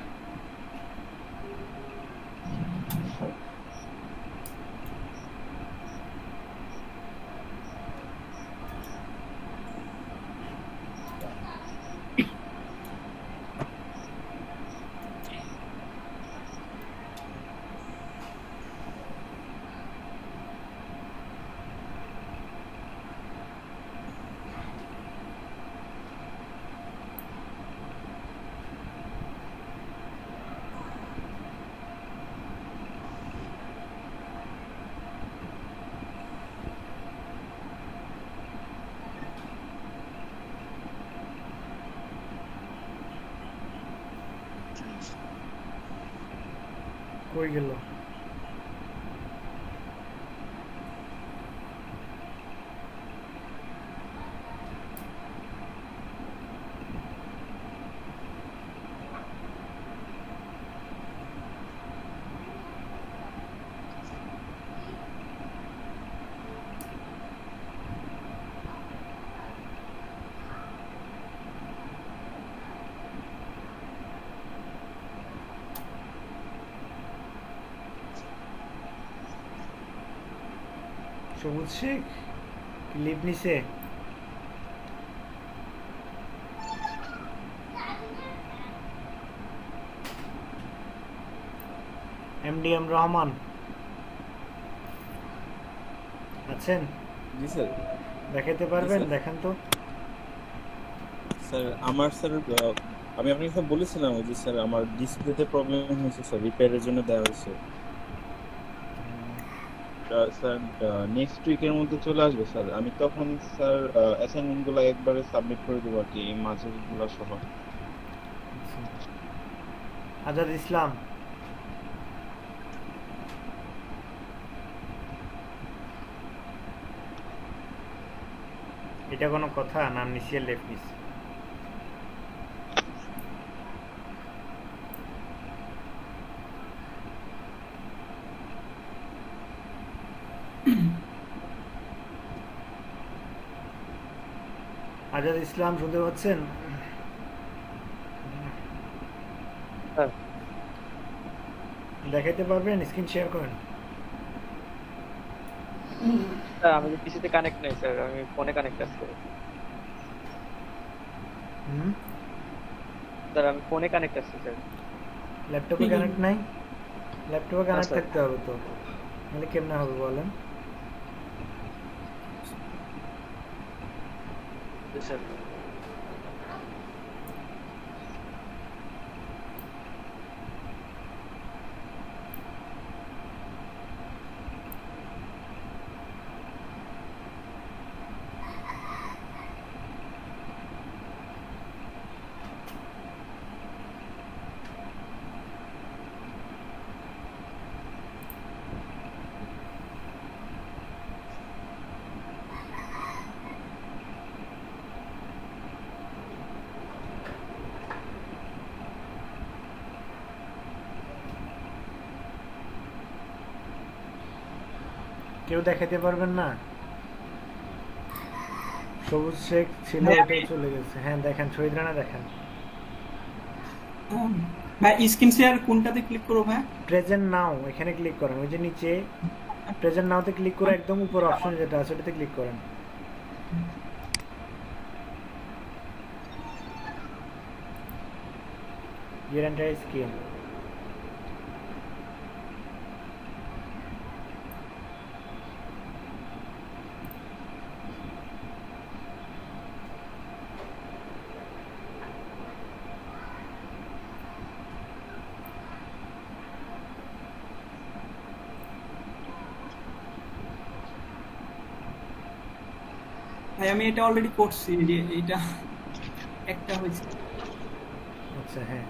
কই গেল? সবুজ শেখ লিভ নিছে? এমডিএম রহমান আছেন? জি স্যার। দেখাইতে পারবেন? স্যার। দেখেন তো। স্যার আমার স্যার আমি আপনাকে স্যার বলেছিলাম যে স্যার আমার ডিসপ্লেতে প্রবলেম হয়েছে স্যার, রিপেয়ারের জন্য দেওয়া হয়েছে স্যার। নেক্সট উইকের মধ্যে চলে আসবে স্যার। আমি তখন স্যার অ্যাসাইনমেন্ট গুলো একবারে সাবমিট করে দেবো আর কি, এই মাঝের গুলো সহ। আজাদ ইসলাম এটা কোনো কথা? নাম নিচিয়ে লেফট নিছে। আজাদ ইসলাম শুনতে পাচ্ছেন? হ্যাঁ। দেখাইতে পারবেন? স্ক্রিন শেয়ার করেন। স্যার আমি পিসিতে কানেক্ট নাই স্যার, আমি ফোনে কানেক্ট আছে। হুম, স্যার আমি ফোনে কানেক্ট আছে স্যার। ল্যাপটপে কানেক্ট নাই? ল্যাপটপে কানেক্ট স্যার। থাকতে হবে তো, নাহলে কেমনে হবে বলেন? স্যার কেউ দেখাইতে পারবেন না? সবুজ শেখ ছিল, ওটাই চলে গেছে। হ্যাঁ দেখেন, শহীদ রানা দেখেন। ভাই স্ক্রিন শেয়ার কোনটাতে ক্লিক করব ভাই? প্রেজেন্ট নাও এখানে ক্লিক করেন, ওই যে নিচে প্রেজেন্ট নাওতে ক্লিক করে একদম উপর অপশন যেটা আছে ওটাতে ক্লিক করেন। Your entire screen. ভাই আমি এটা অলরেডি করছি, যে এটা একটা হয়েছে। আচ্ছা হ্যাঁ,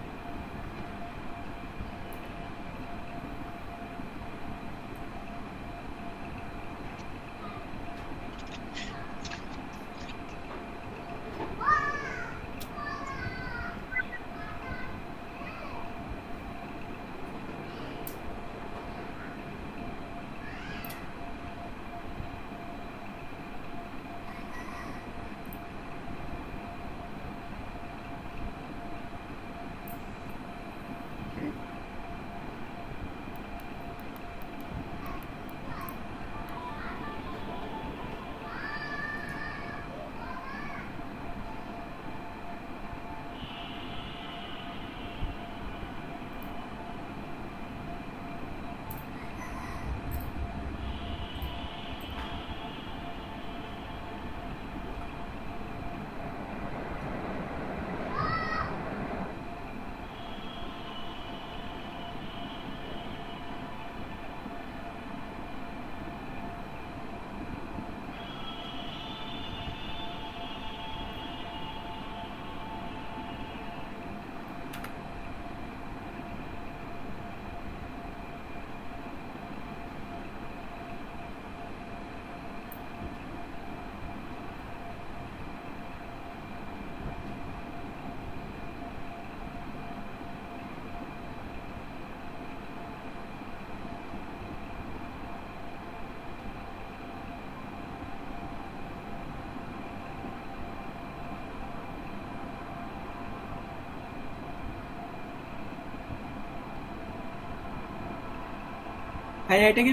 ভাইয়া এটাকে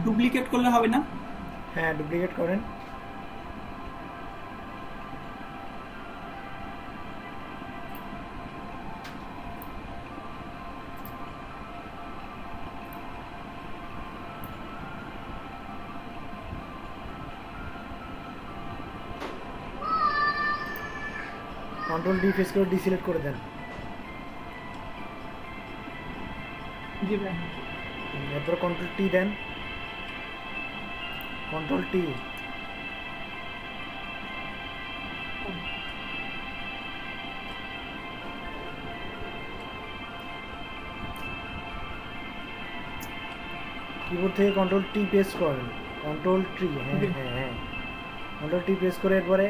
ডুপ্লিকেট করলে হবে না? হ্যাঁ ডুপ্লিকেট করেন। কন্ট্রোল ডি প্রেস করে ডিসিলেক্ট করে দেন। জি ভাই। এরপর কন্ট্রোল টি দেন, কন্ট্রোল টি। কিবোর্ড থেকে কন্ট্রোল টি প্রেস করেন, কন্ট্রোল টি। হ্যাঁ হ্যাঁ হ্যাঁ, কন্ট্রোল টি প্রেস করে একবারে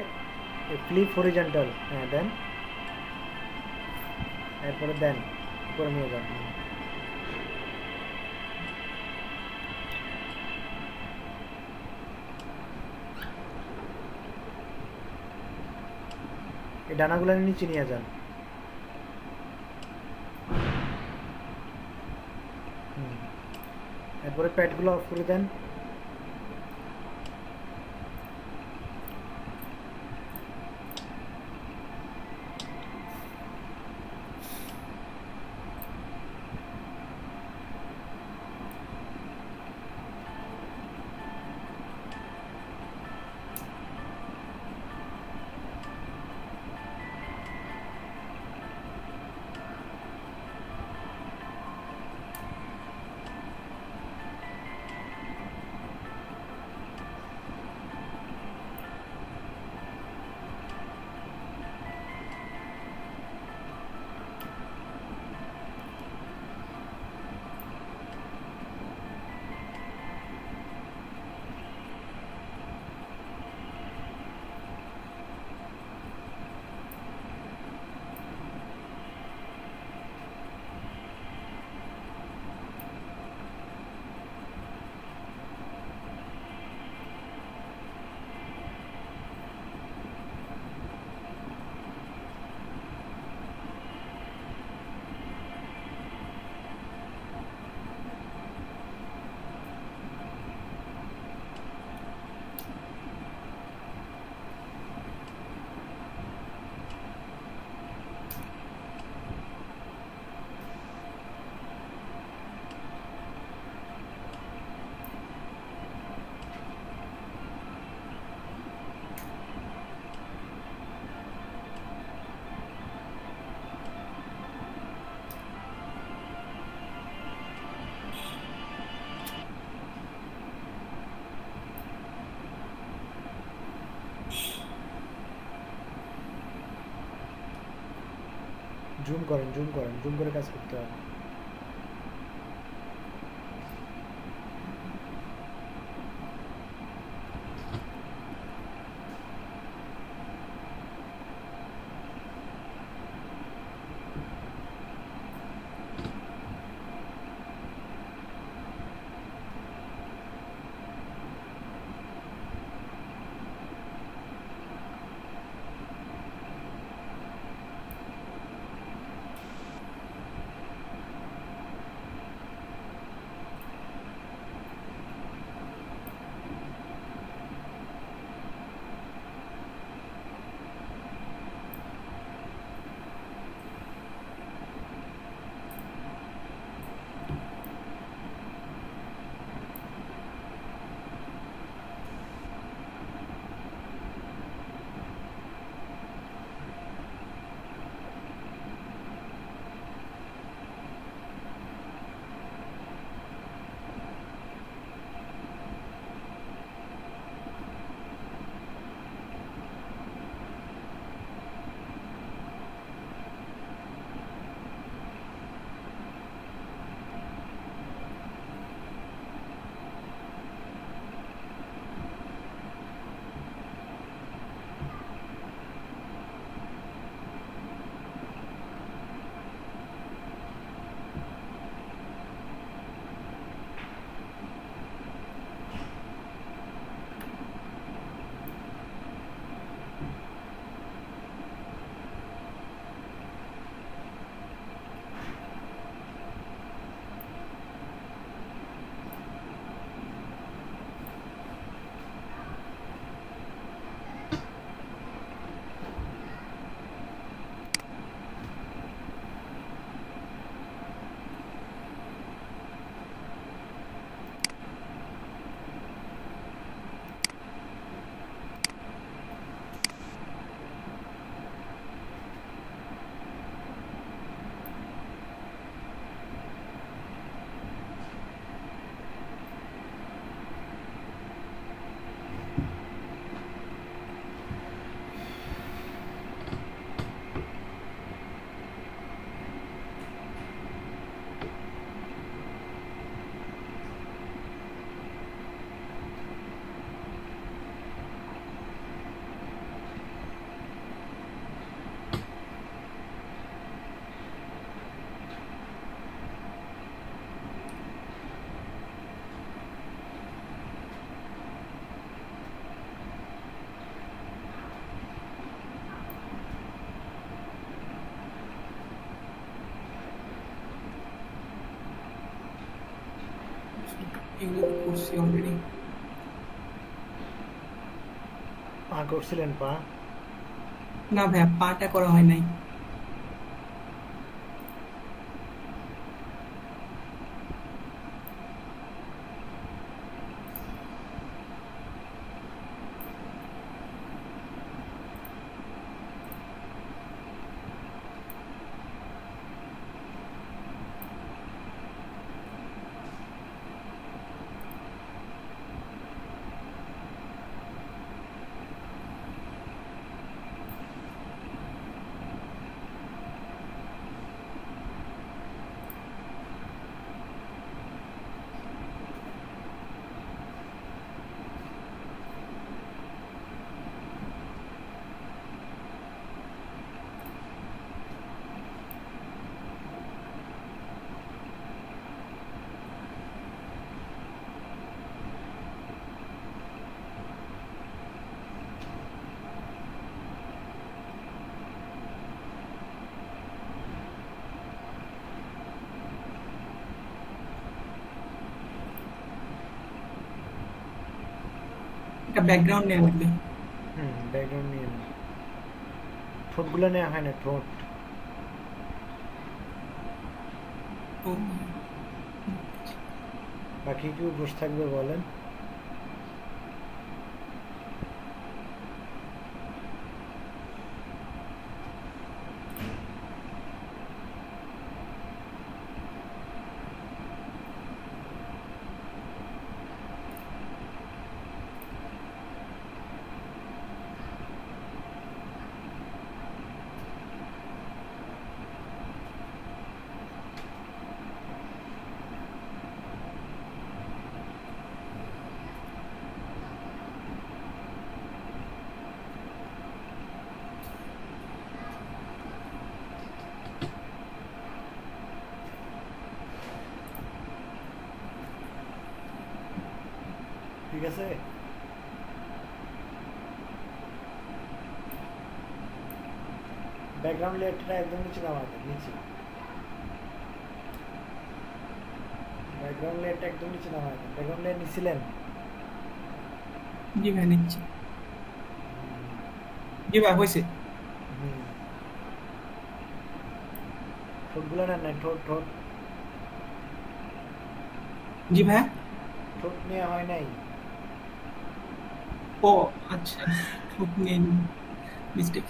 ফ্লিপ হরিজন্টাল, হ্যাঁ দেন। এরপরে দেন উপরে নিয়ে যান। এই ডানাগুলো নিচে নিয়ে যান। এরপরে প্যাডগুলো অফ করে দেন। জুম করেন, জুম করেন, জুম করে কাজ করতে হবে। এগুলো তো করছি অলরেডি। পা করছিলেন পা? না ভাইয়া, পাটা করা হয় নাই। একটা ব্যাকগ্রাউন্ড নেওয়া লাগবে। ব্যাকগ্রাউন্ড নিয়ে নিন। ঠোঁটগুলো নেওয়া হয় না, ঠোঁট। ও, বাকি কেউ বসে থাকবে বলেন? ঠিক আছে, ব্যাকগ্রাউন্ড লেয়ারটা একদম নিচে নামাই দেন, নিচে। ব্যাকগ্রাউন্ড লেয়ারটা একদম নিচে নামাই দেন। Background layer নিছিলেন? জি ভাই নিচ্ছি। জি ভাই হয়েছে। ঠোঁটগুলো নেন নাই, ঠোঁট ঠোঁট জি ভাই। ঠোঁট নেওয়া হয় নাই। ও আচ্ছা, ঠোঁট নিয়ে মিস্টেক।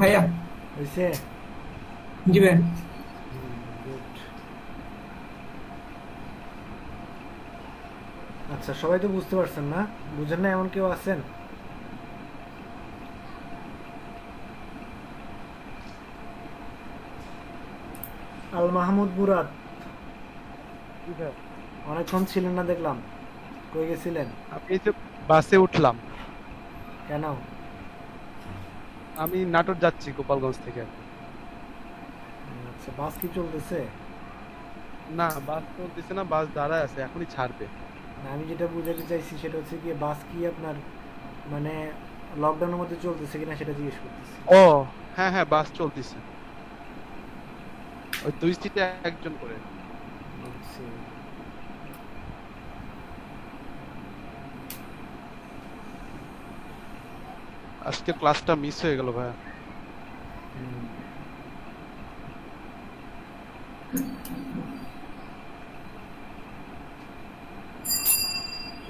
ভাইয়া হয়েছে? জি ভাই। গুড। আচ্ছা, সবাই তো বুঝতে পারছেন না? বুঝেন না এমন কেউ আছেন? আল মাহমুদ মুরাদ, জি ভাই, অনেকক্ষণ ছিলেন না দেখলাম, কই গেছিলেন? আমি এই যে বাসে উঠলাম, কেন? আমি নাটোর যাচ্ছি গোপালগঞ্জ থেকে। আচ্ছা, বাস কি চলতেছে? না, বাস চলতেছে না, বাস দাঁড়ায় আছে, এখনই ছাড়বে। না, আমি যেটা বুঝাতে চাইছি সেটা হচ্ছে কি, বাস কি আপনার মানে লকডাউনের মধ্যে চলতেছে কিনা সেটা জিজ্ঞেস করতেছি। ও হ্যাঁ হ্যাঁ, বাস চলতেছে, ওই 2 সিটে একজন করে। বুঝছি। আজকে ক্লাসটা মিস হয়ে গেল ভাই। হুম।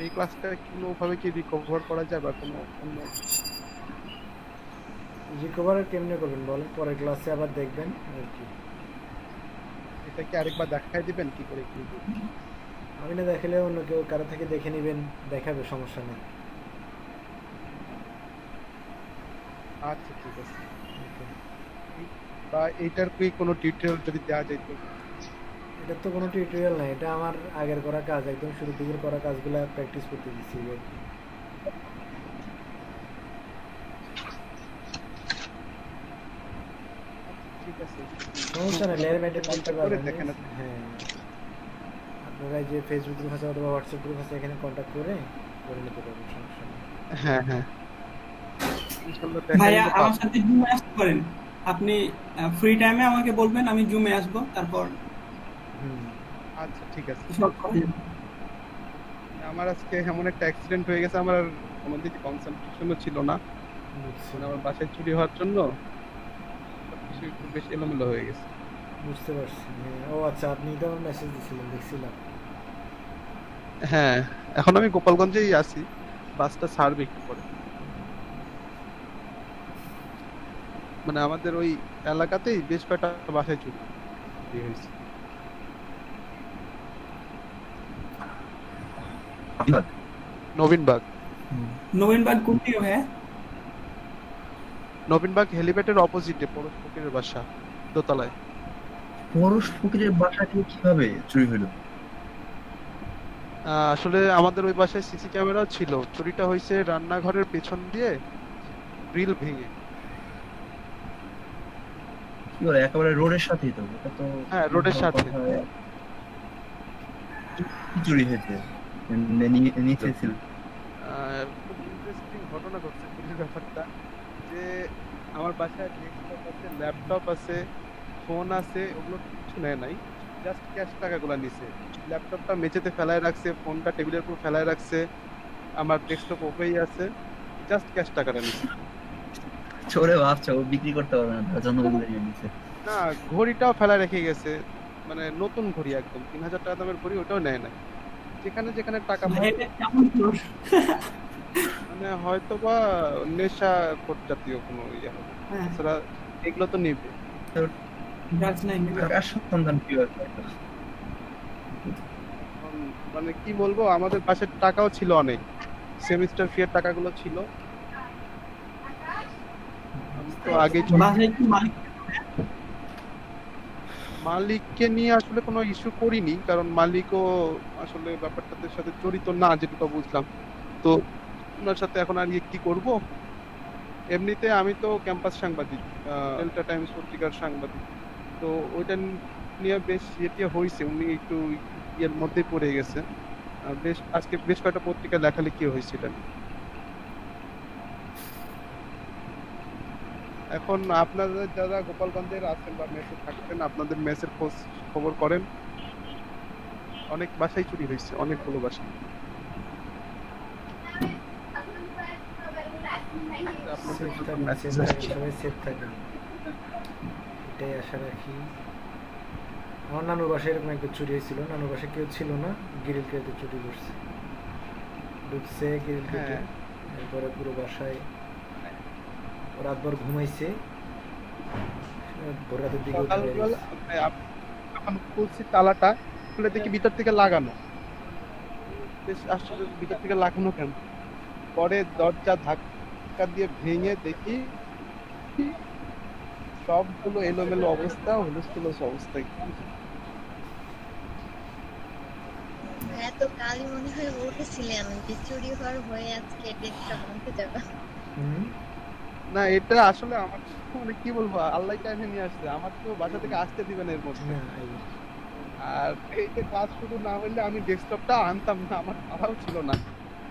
এই ক্লাসটা কোনোভাবে কি রিকভার করা যায় বা কোনো অন্য? রিকভার কেমনে করবেন বলেন? পরের ক্লাসে আবার দেখবেন আর কি। এটা কি আরেকবার দেখাই দিবেন কি করে কি? আমি না দেখালে অন্য কেউ কারো থেকে দেখে নেবেন, দেখাবে, সমস্যা নেই। আচ্ছা ঠিক আছে। বা এইটার কি কোনো টিউটোরিয়াল যদি দেওয়া যায় তো? এটা তো কোনো টিউটোরিয়াল নাই, এটা আমার আগের করা কাজ, একদম শুরু থেকে করা কাজগুলো প্র্যাকটিস করতে দিচ্ছি আর কি। ঠিক আছে, সমস্যা নেই, লেয়ার মেনটেন করতে করে পারবেন। দেখেন। হ্যাঁ, আপনারা যে ফেসবুক গ্রুপ আছে অথবা হোয়াটসঅ্যাপ গ্রুপ আছে, এখানে কন্ট্যাক্ট করে নিতে পারবেন, সমস্যা নেই। হ্যাঁ হ্যাঁ, ইনশাআল্লাহ দেখা ভাইয়া যাবে। আমার সাথে জুমে আসতে পারেন, আপনি ফ্রি টাইমে আমাকে বলবেন, আমি জুমে আসবো, তারপর হুম। আচ্ছা ঠিক আছে। সব কথা বলবো। আমার আজকে এমন একটা অ্যাক্সিডেন্ট হয়ে গেছে, আমার আমার দিকে কনসেন্ট্রেশনও ছিল না, বুঝছি, মানে আমার বাসায় চুরি হওয়ার জন্য সবকিছু একটু বেশ এলোমেলো হয়ে গেছে। বুঝতে পারছি। হ্যাঁ, ও আচ্ছা, আপনি তো আমার মেসেজ দিছিলেন, দেখছিলাম। হ্যাঁ, এখন আমি গোপালগঞ্জেই আছি, বাসটা ছাড়বে একটু পরে। মানে আমাদের ওই এলাকাতেই বেশ কয়েকটা বাসায় চুরি হয়েছে। নবীনবাগ। নবীনবাগ কোন দিকে ভাইয়া? নবীনবাগ হেলিপ্যাডের অপোজিটে পরশ ফকিরের বাসা, দোতলায়। পরশ ফকিরের বাসাটি কিভাবে চুরি হলো? আসলে আমাদের ওই বাসায় সিসি ক্যামেরা ছিল, চুরিটা হয়েছে রান্নাঘরের পেছন দিয়ে গ্রিল ভেঙে। কি বলে, একেবারে রোডের সাথেই তো, এটা তো। হ্যাঁ, রোডের সাথে। কি চুরি হয়েছে? নিচে ছিল। খুব ইন্টারেস্টিং ঘটনা ঘটছে চুরির ব্যাপারটা, যে আমার বাসায় ডেস্কটপ আছে, ল্যাপটপ আছে, ফোন আছে, ওগুলো কিছু নেয় নাই, জাস্ট ক্যাশ টাকাগুলো নিছে। ল্যাপটপটা মেঝেতে ফেলায় রাখছে, ফোনটা টেবিলের উপর ফেলায় রাখছে, আমার ডেস্কটপ ওপেই আছে, জাস্ট ক্যাশ টাকাটা নিছে। চোরে ভাবছে ও বিক্রি করতে পারবে না, তার জন্য ওগুলো নিয়ে নিছে। না, ঘড়িটাও ফেলায় রেখে গেছে, মানে নতুন ঘড়ি, একদম 3000 টাকা দামের ঘড়ি, ওটাও নেয় না। যেখানে যেখানে টাকা ভাইয়া কেমন দোষ? মানে হয়তো বা নেশা জাতীয় কোনো ইয়ে হবে, হ্যাঁ, তাছাড়া এগুলো তো নিবে। drugs নাই নাকি? আকাশ সন্ধান কিভাবে করলো? মানে কি বলবো, আমাদের পাশের টাকাও ছিল অনেক, সেমিস্টার ফি এর টাকাগুলো ছিল, আমি তো আগে বাসায় কি মালিক? মালিককে নিয়ে আসলে কোনো ইস্যু করিনি, কারণ মালিকও আসলে ব্যাপারটার সাথে জড়িত না, যেটুকু বুঝলাম। তো ওনার সাথে এখন আর কি করব। এমনিতে আমি তো ক্যাম্পাস সাংবাদিক, ডেল্টা টাইমস পত্রিকার সাংবাদিক, তো ওইটা নিয়ে বেশ ইয়ে হয়েছে, উনি একটু ইয়ের মধ্যে পড়ে গেছে, বেশ আজকে বেশ কয়েকটা পত্রিকা লেখালেখি হয়েছে এটা নিয়ে। এখন আপনাদের যারা গোপালগঞ্জের আছেন বা মেসে থাকবেন, আপনাদের মেসের খবর করেন, অনেক বাসায় চুরি হয়েছে, অনেকগুলো বাসা। সেফ থাকেন, সবাই সেফ থাকেন, এটাই আশা রাখি। আমার নানুর বাসায় এরকম একটা চুরি হয়েছিল, নানুর বাসায় কেউ ছিল না, গ্রিল কেটে চুরি করছে, ঢুকছে গ্রিল কেটে, এরপরে পুরো বাসায় রাতভর ঘুমাইছে, ভোর রাতের দিকে উঠে বের হইছে। এখন খুলছি তালাটা, খুলে দেখি ভিতর থেকে লাগানো, বেশ আশ্চর্য, ভিতর থেকে লাগানো কেন। পরে দরজা ধাক্কা দিয়ে ভেঙে দেখি সবগুলো এলোমেলো অবস্থা, হুলস্থুল অবস্থা। হ্যাঁ, তো কালই মনে হয় বলতেছিলেন যে চুরি হওয়ার ভয়ে আজকে ডেস্কটপ আনতে যাবা। না, এটা আসলে আমার মানে কি বলবো, আল্লাহ টাইমে নিয়ে আসছে, আমার তো বাসা থেকে আসতে দিবেন এর মধ্যে। আর এই যে ক্লাস শুরু না হইলে আমি ডেস্কটপটা আনতাম না, আমার পারাও ছিল না,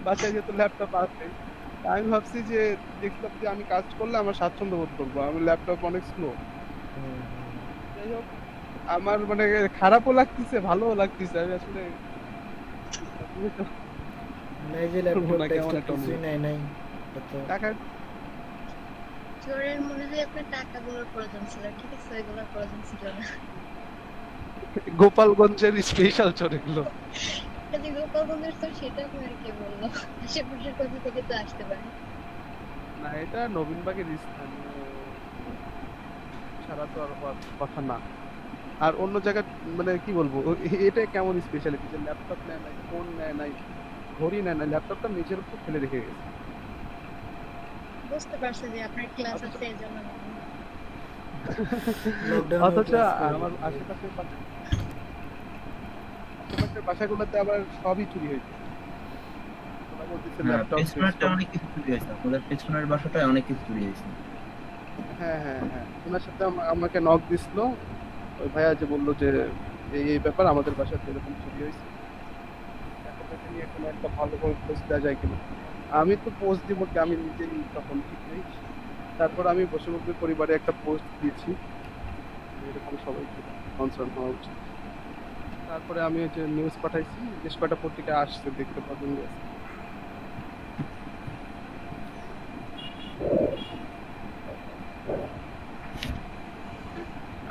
বাসায় যেহেতু ল্যাপটপ আছে। আমি ভাবছি যে ডেস্কটপ দিয়ে আমি কাজ করলে আমার স্বাচ্ছন্দ্য বোধ করবো, আমি ল্যাপটপ অনেক স্লো। যাই হোক, আমার মানে খারাপও লাগতেছে ভালোও লাগতেছে, আমি আসলে টাকা চোরের মনে হয় আপনার টাকাগুলোর প্রয়োজন ছিল, ঠিক আছে, ওইগুলোর প্রয়োজন ছিল না। গোপালগঞ্জের স্পেশাল চোর এগুলো। যদি গোপালগঞ্জের চোর সেটা আপনার কে বললো, আশেপাশের কোথা থেকে তো আসতে পারে। না, এটা নবীনবাগের স্থানীয় ছাড়া তো আর হওয়ার কথা না। আর অন্য জায়গায় মানে কি বলবো, এটা কেমন স্পেশালিটি যে ল্যাপটপ নেয় নাই, ফোন নেয় নাই, ঘড়ি নেয় নাই, ল্যাপটপটা নিচের উপর ফেলে রেখে গেছে। বুঝতে পারছি যে আপনার ক্লাস আছে এজন্য। অথচ আমার আশেপাশের বাসাগুলোতে আবার সবই চুরি হয়েছে। অনেক কিছু চুরি হয়েছে, আপনাদের পেছনের বাসাটায় অনেক কিছু চুরি হয়েছে। হ্যাঁ হ্যাঁ হ্যাঁ, ওনার সাথে আমাকে নক দিছিল ওই ভাইয়া, যে বললো যে এই ব্যাপার, আমাদের বাসাতে এরকম চুরি হয়েছে, এখন একটা ভালো করে পোস্ট দেওয়া যায় কিনা। আমি তো পোস্ট দিব কি, আমি নিজেই তখন ঠিক নেই। তারপর আমি বসে বসে পরিবারে একটা পোস্ট দিয়েছি, এরকম সবাইকে কনসার্ন হওয়া উচিত। তারপরে আমি যে নিউজ পাঠাইছি, বেশ কয়েকটা পত্রিকা আসছে, দেখতে পাবেন।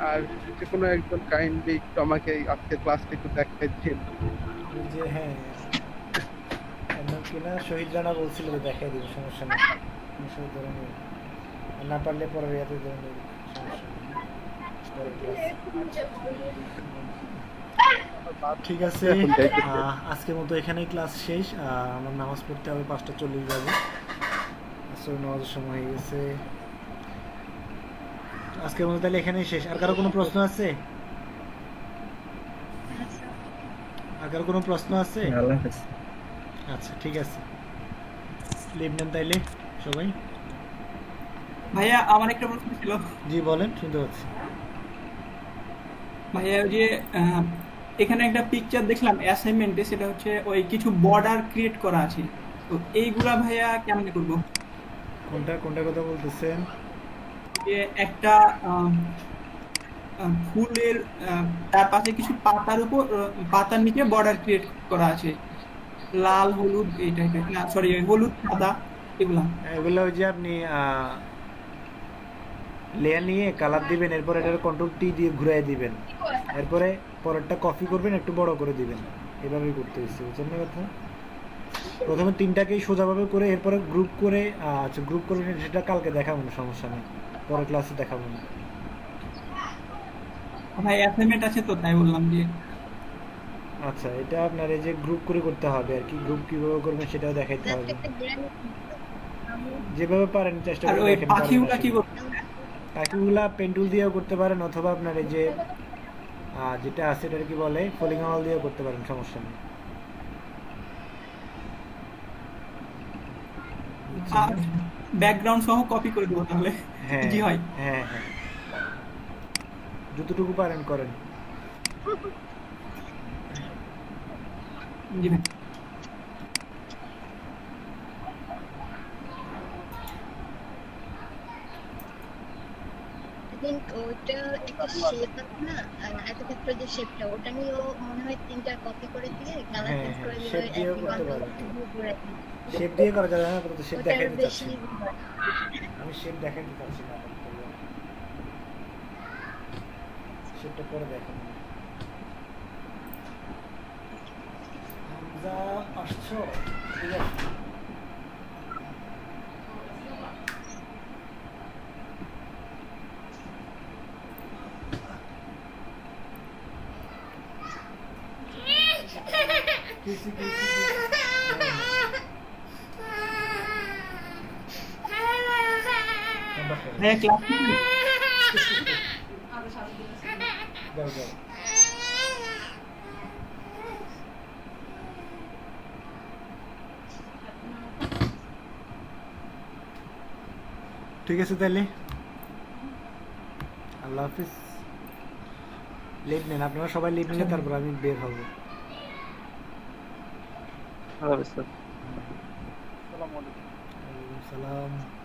আর যে কোনো একজন কাইন্ডলি একটু আমাকে আজকে ক্লাসটা একটু দেখাই দিন। যে হ্যাঁ, এমন কিনা শহীদ রানা বলছিল যে দেখাই দিব, সমস্যা নেই, শহীদ ধরে নেব, না পারলে পরে ইয়াতে ধরে নেব, ঠিক আছে। আজকের মতো এখানেই ক্লাস শেষ। আমার নামাজ পড়তে হবে, 5:40 বাজে, আসলে নামাজের সময় হয়ে গেছে। আজকের মতো তাহলে এখানেই শেষ। আর কারো কোনো প্রশ্ন আছে? আর কারো কোনো প্রশ্ন আছে? আচ্ছা, ঠিক আছে, লিভ নেন তাইলে সবাই। ভাইয়া আমার একটা প্রশ্ন ছিল। জি বলেন, শুনতে পাচ্ছি। ভাইয়া ওই যে এখানে একটা পিকচার দেখলাম অ্যাসাইনমেন্টে, সেটা হচ্ছে ওই কিছু বর্ডার ক্রিয়েট করা আছে, তো এইগুলা ভাইয়া কেমনে করব? কোনটা কোনটা কথা বলতেছেন? যে একটা ফুলের তার পাশে কিছু পাতার উপর, পাতার নিচে বর্ডার ক্রিয়েট করা আছে, লাল হলুদ, এই টাইপের, না সরি হলুদ সাদা, এগুলো ওই যে আপনি লেয়ার নিয়ে কালার দিবেন, এরপর এটার কন্ট্রোল টি দিয়ে ঘুরাই দিবেন, এরপরে পরেরটা কপি করবেন, একটু বড় করে দিবেন, এভাবেই করতে হচ্ছে, বুঝছেন না কথা? প্রথমে 3টাকেই সোজাভাবে করে এরপরে গ্রুপ করে, আচ্ছা গ্রুপ করবেন, সেটা কালকে দেখাবো না, সমস্যা নেই, পরের ক্লাসে দেখাবো না। ভাই অ্যাসাইনমেন্ট আছে তো, তাই বললাম যে আচ্ছা, এটা আপনার এই যে গ্রুপ করে করতে হবে আর কি, গ্রুপ কিভাবে করবেন সেটাও দেখাইতে হবে, যেভাবে পারেন চেষ্টা করে দেখেন। পাখিগুলা কি করতে? পাখিগুলা পেন্টুল দিয়েও করতে পারেন, অথবা আপনার এই যে যেটা আছে এটার কি বলে, ফলিং হল দিয়েও করতে পারেন, সমস্যা নেই। ব্যাকগ্রাউন্ড সহ কপি করে দেবো তাহলে? হ্যাঁ জি হয়। হ্যাঁ হ্যাঁ, যতটুকু পারেন করেন। জি ভাই। ওটা একটা শেপ আছে না, আয়তক্ষেত্রের যে শেপটা, ওটা নিয়েও মনে হয় 3টা কপি করে দিয়ে কালার চেঞ্জ করে দিলে শেপ দিয়েও করতে পারেন। ঘুরে শেপ দিয়ে করা যাবে না, কিন্তু শেপ দেখাই দিতে চাচ্ছি, আমি শেপ দেখাই দিতে চাচ্ছি না, শেপটা পরে দেখেন। হামজা আসছো? ঠিক আছে। ক্লাস যাও যাও। ঠিক আছে তাহলে, আল্লাহ হাফিজ। লিভ নেন আপনারা, সবাই লিভ নিলে তারপর আমি বের হবো। ভালো স্যার। আসসালামু আলাইকুম। ওয়ালাইকুম সালাম।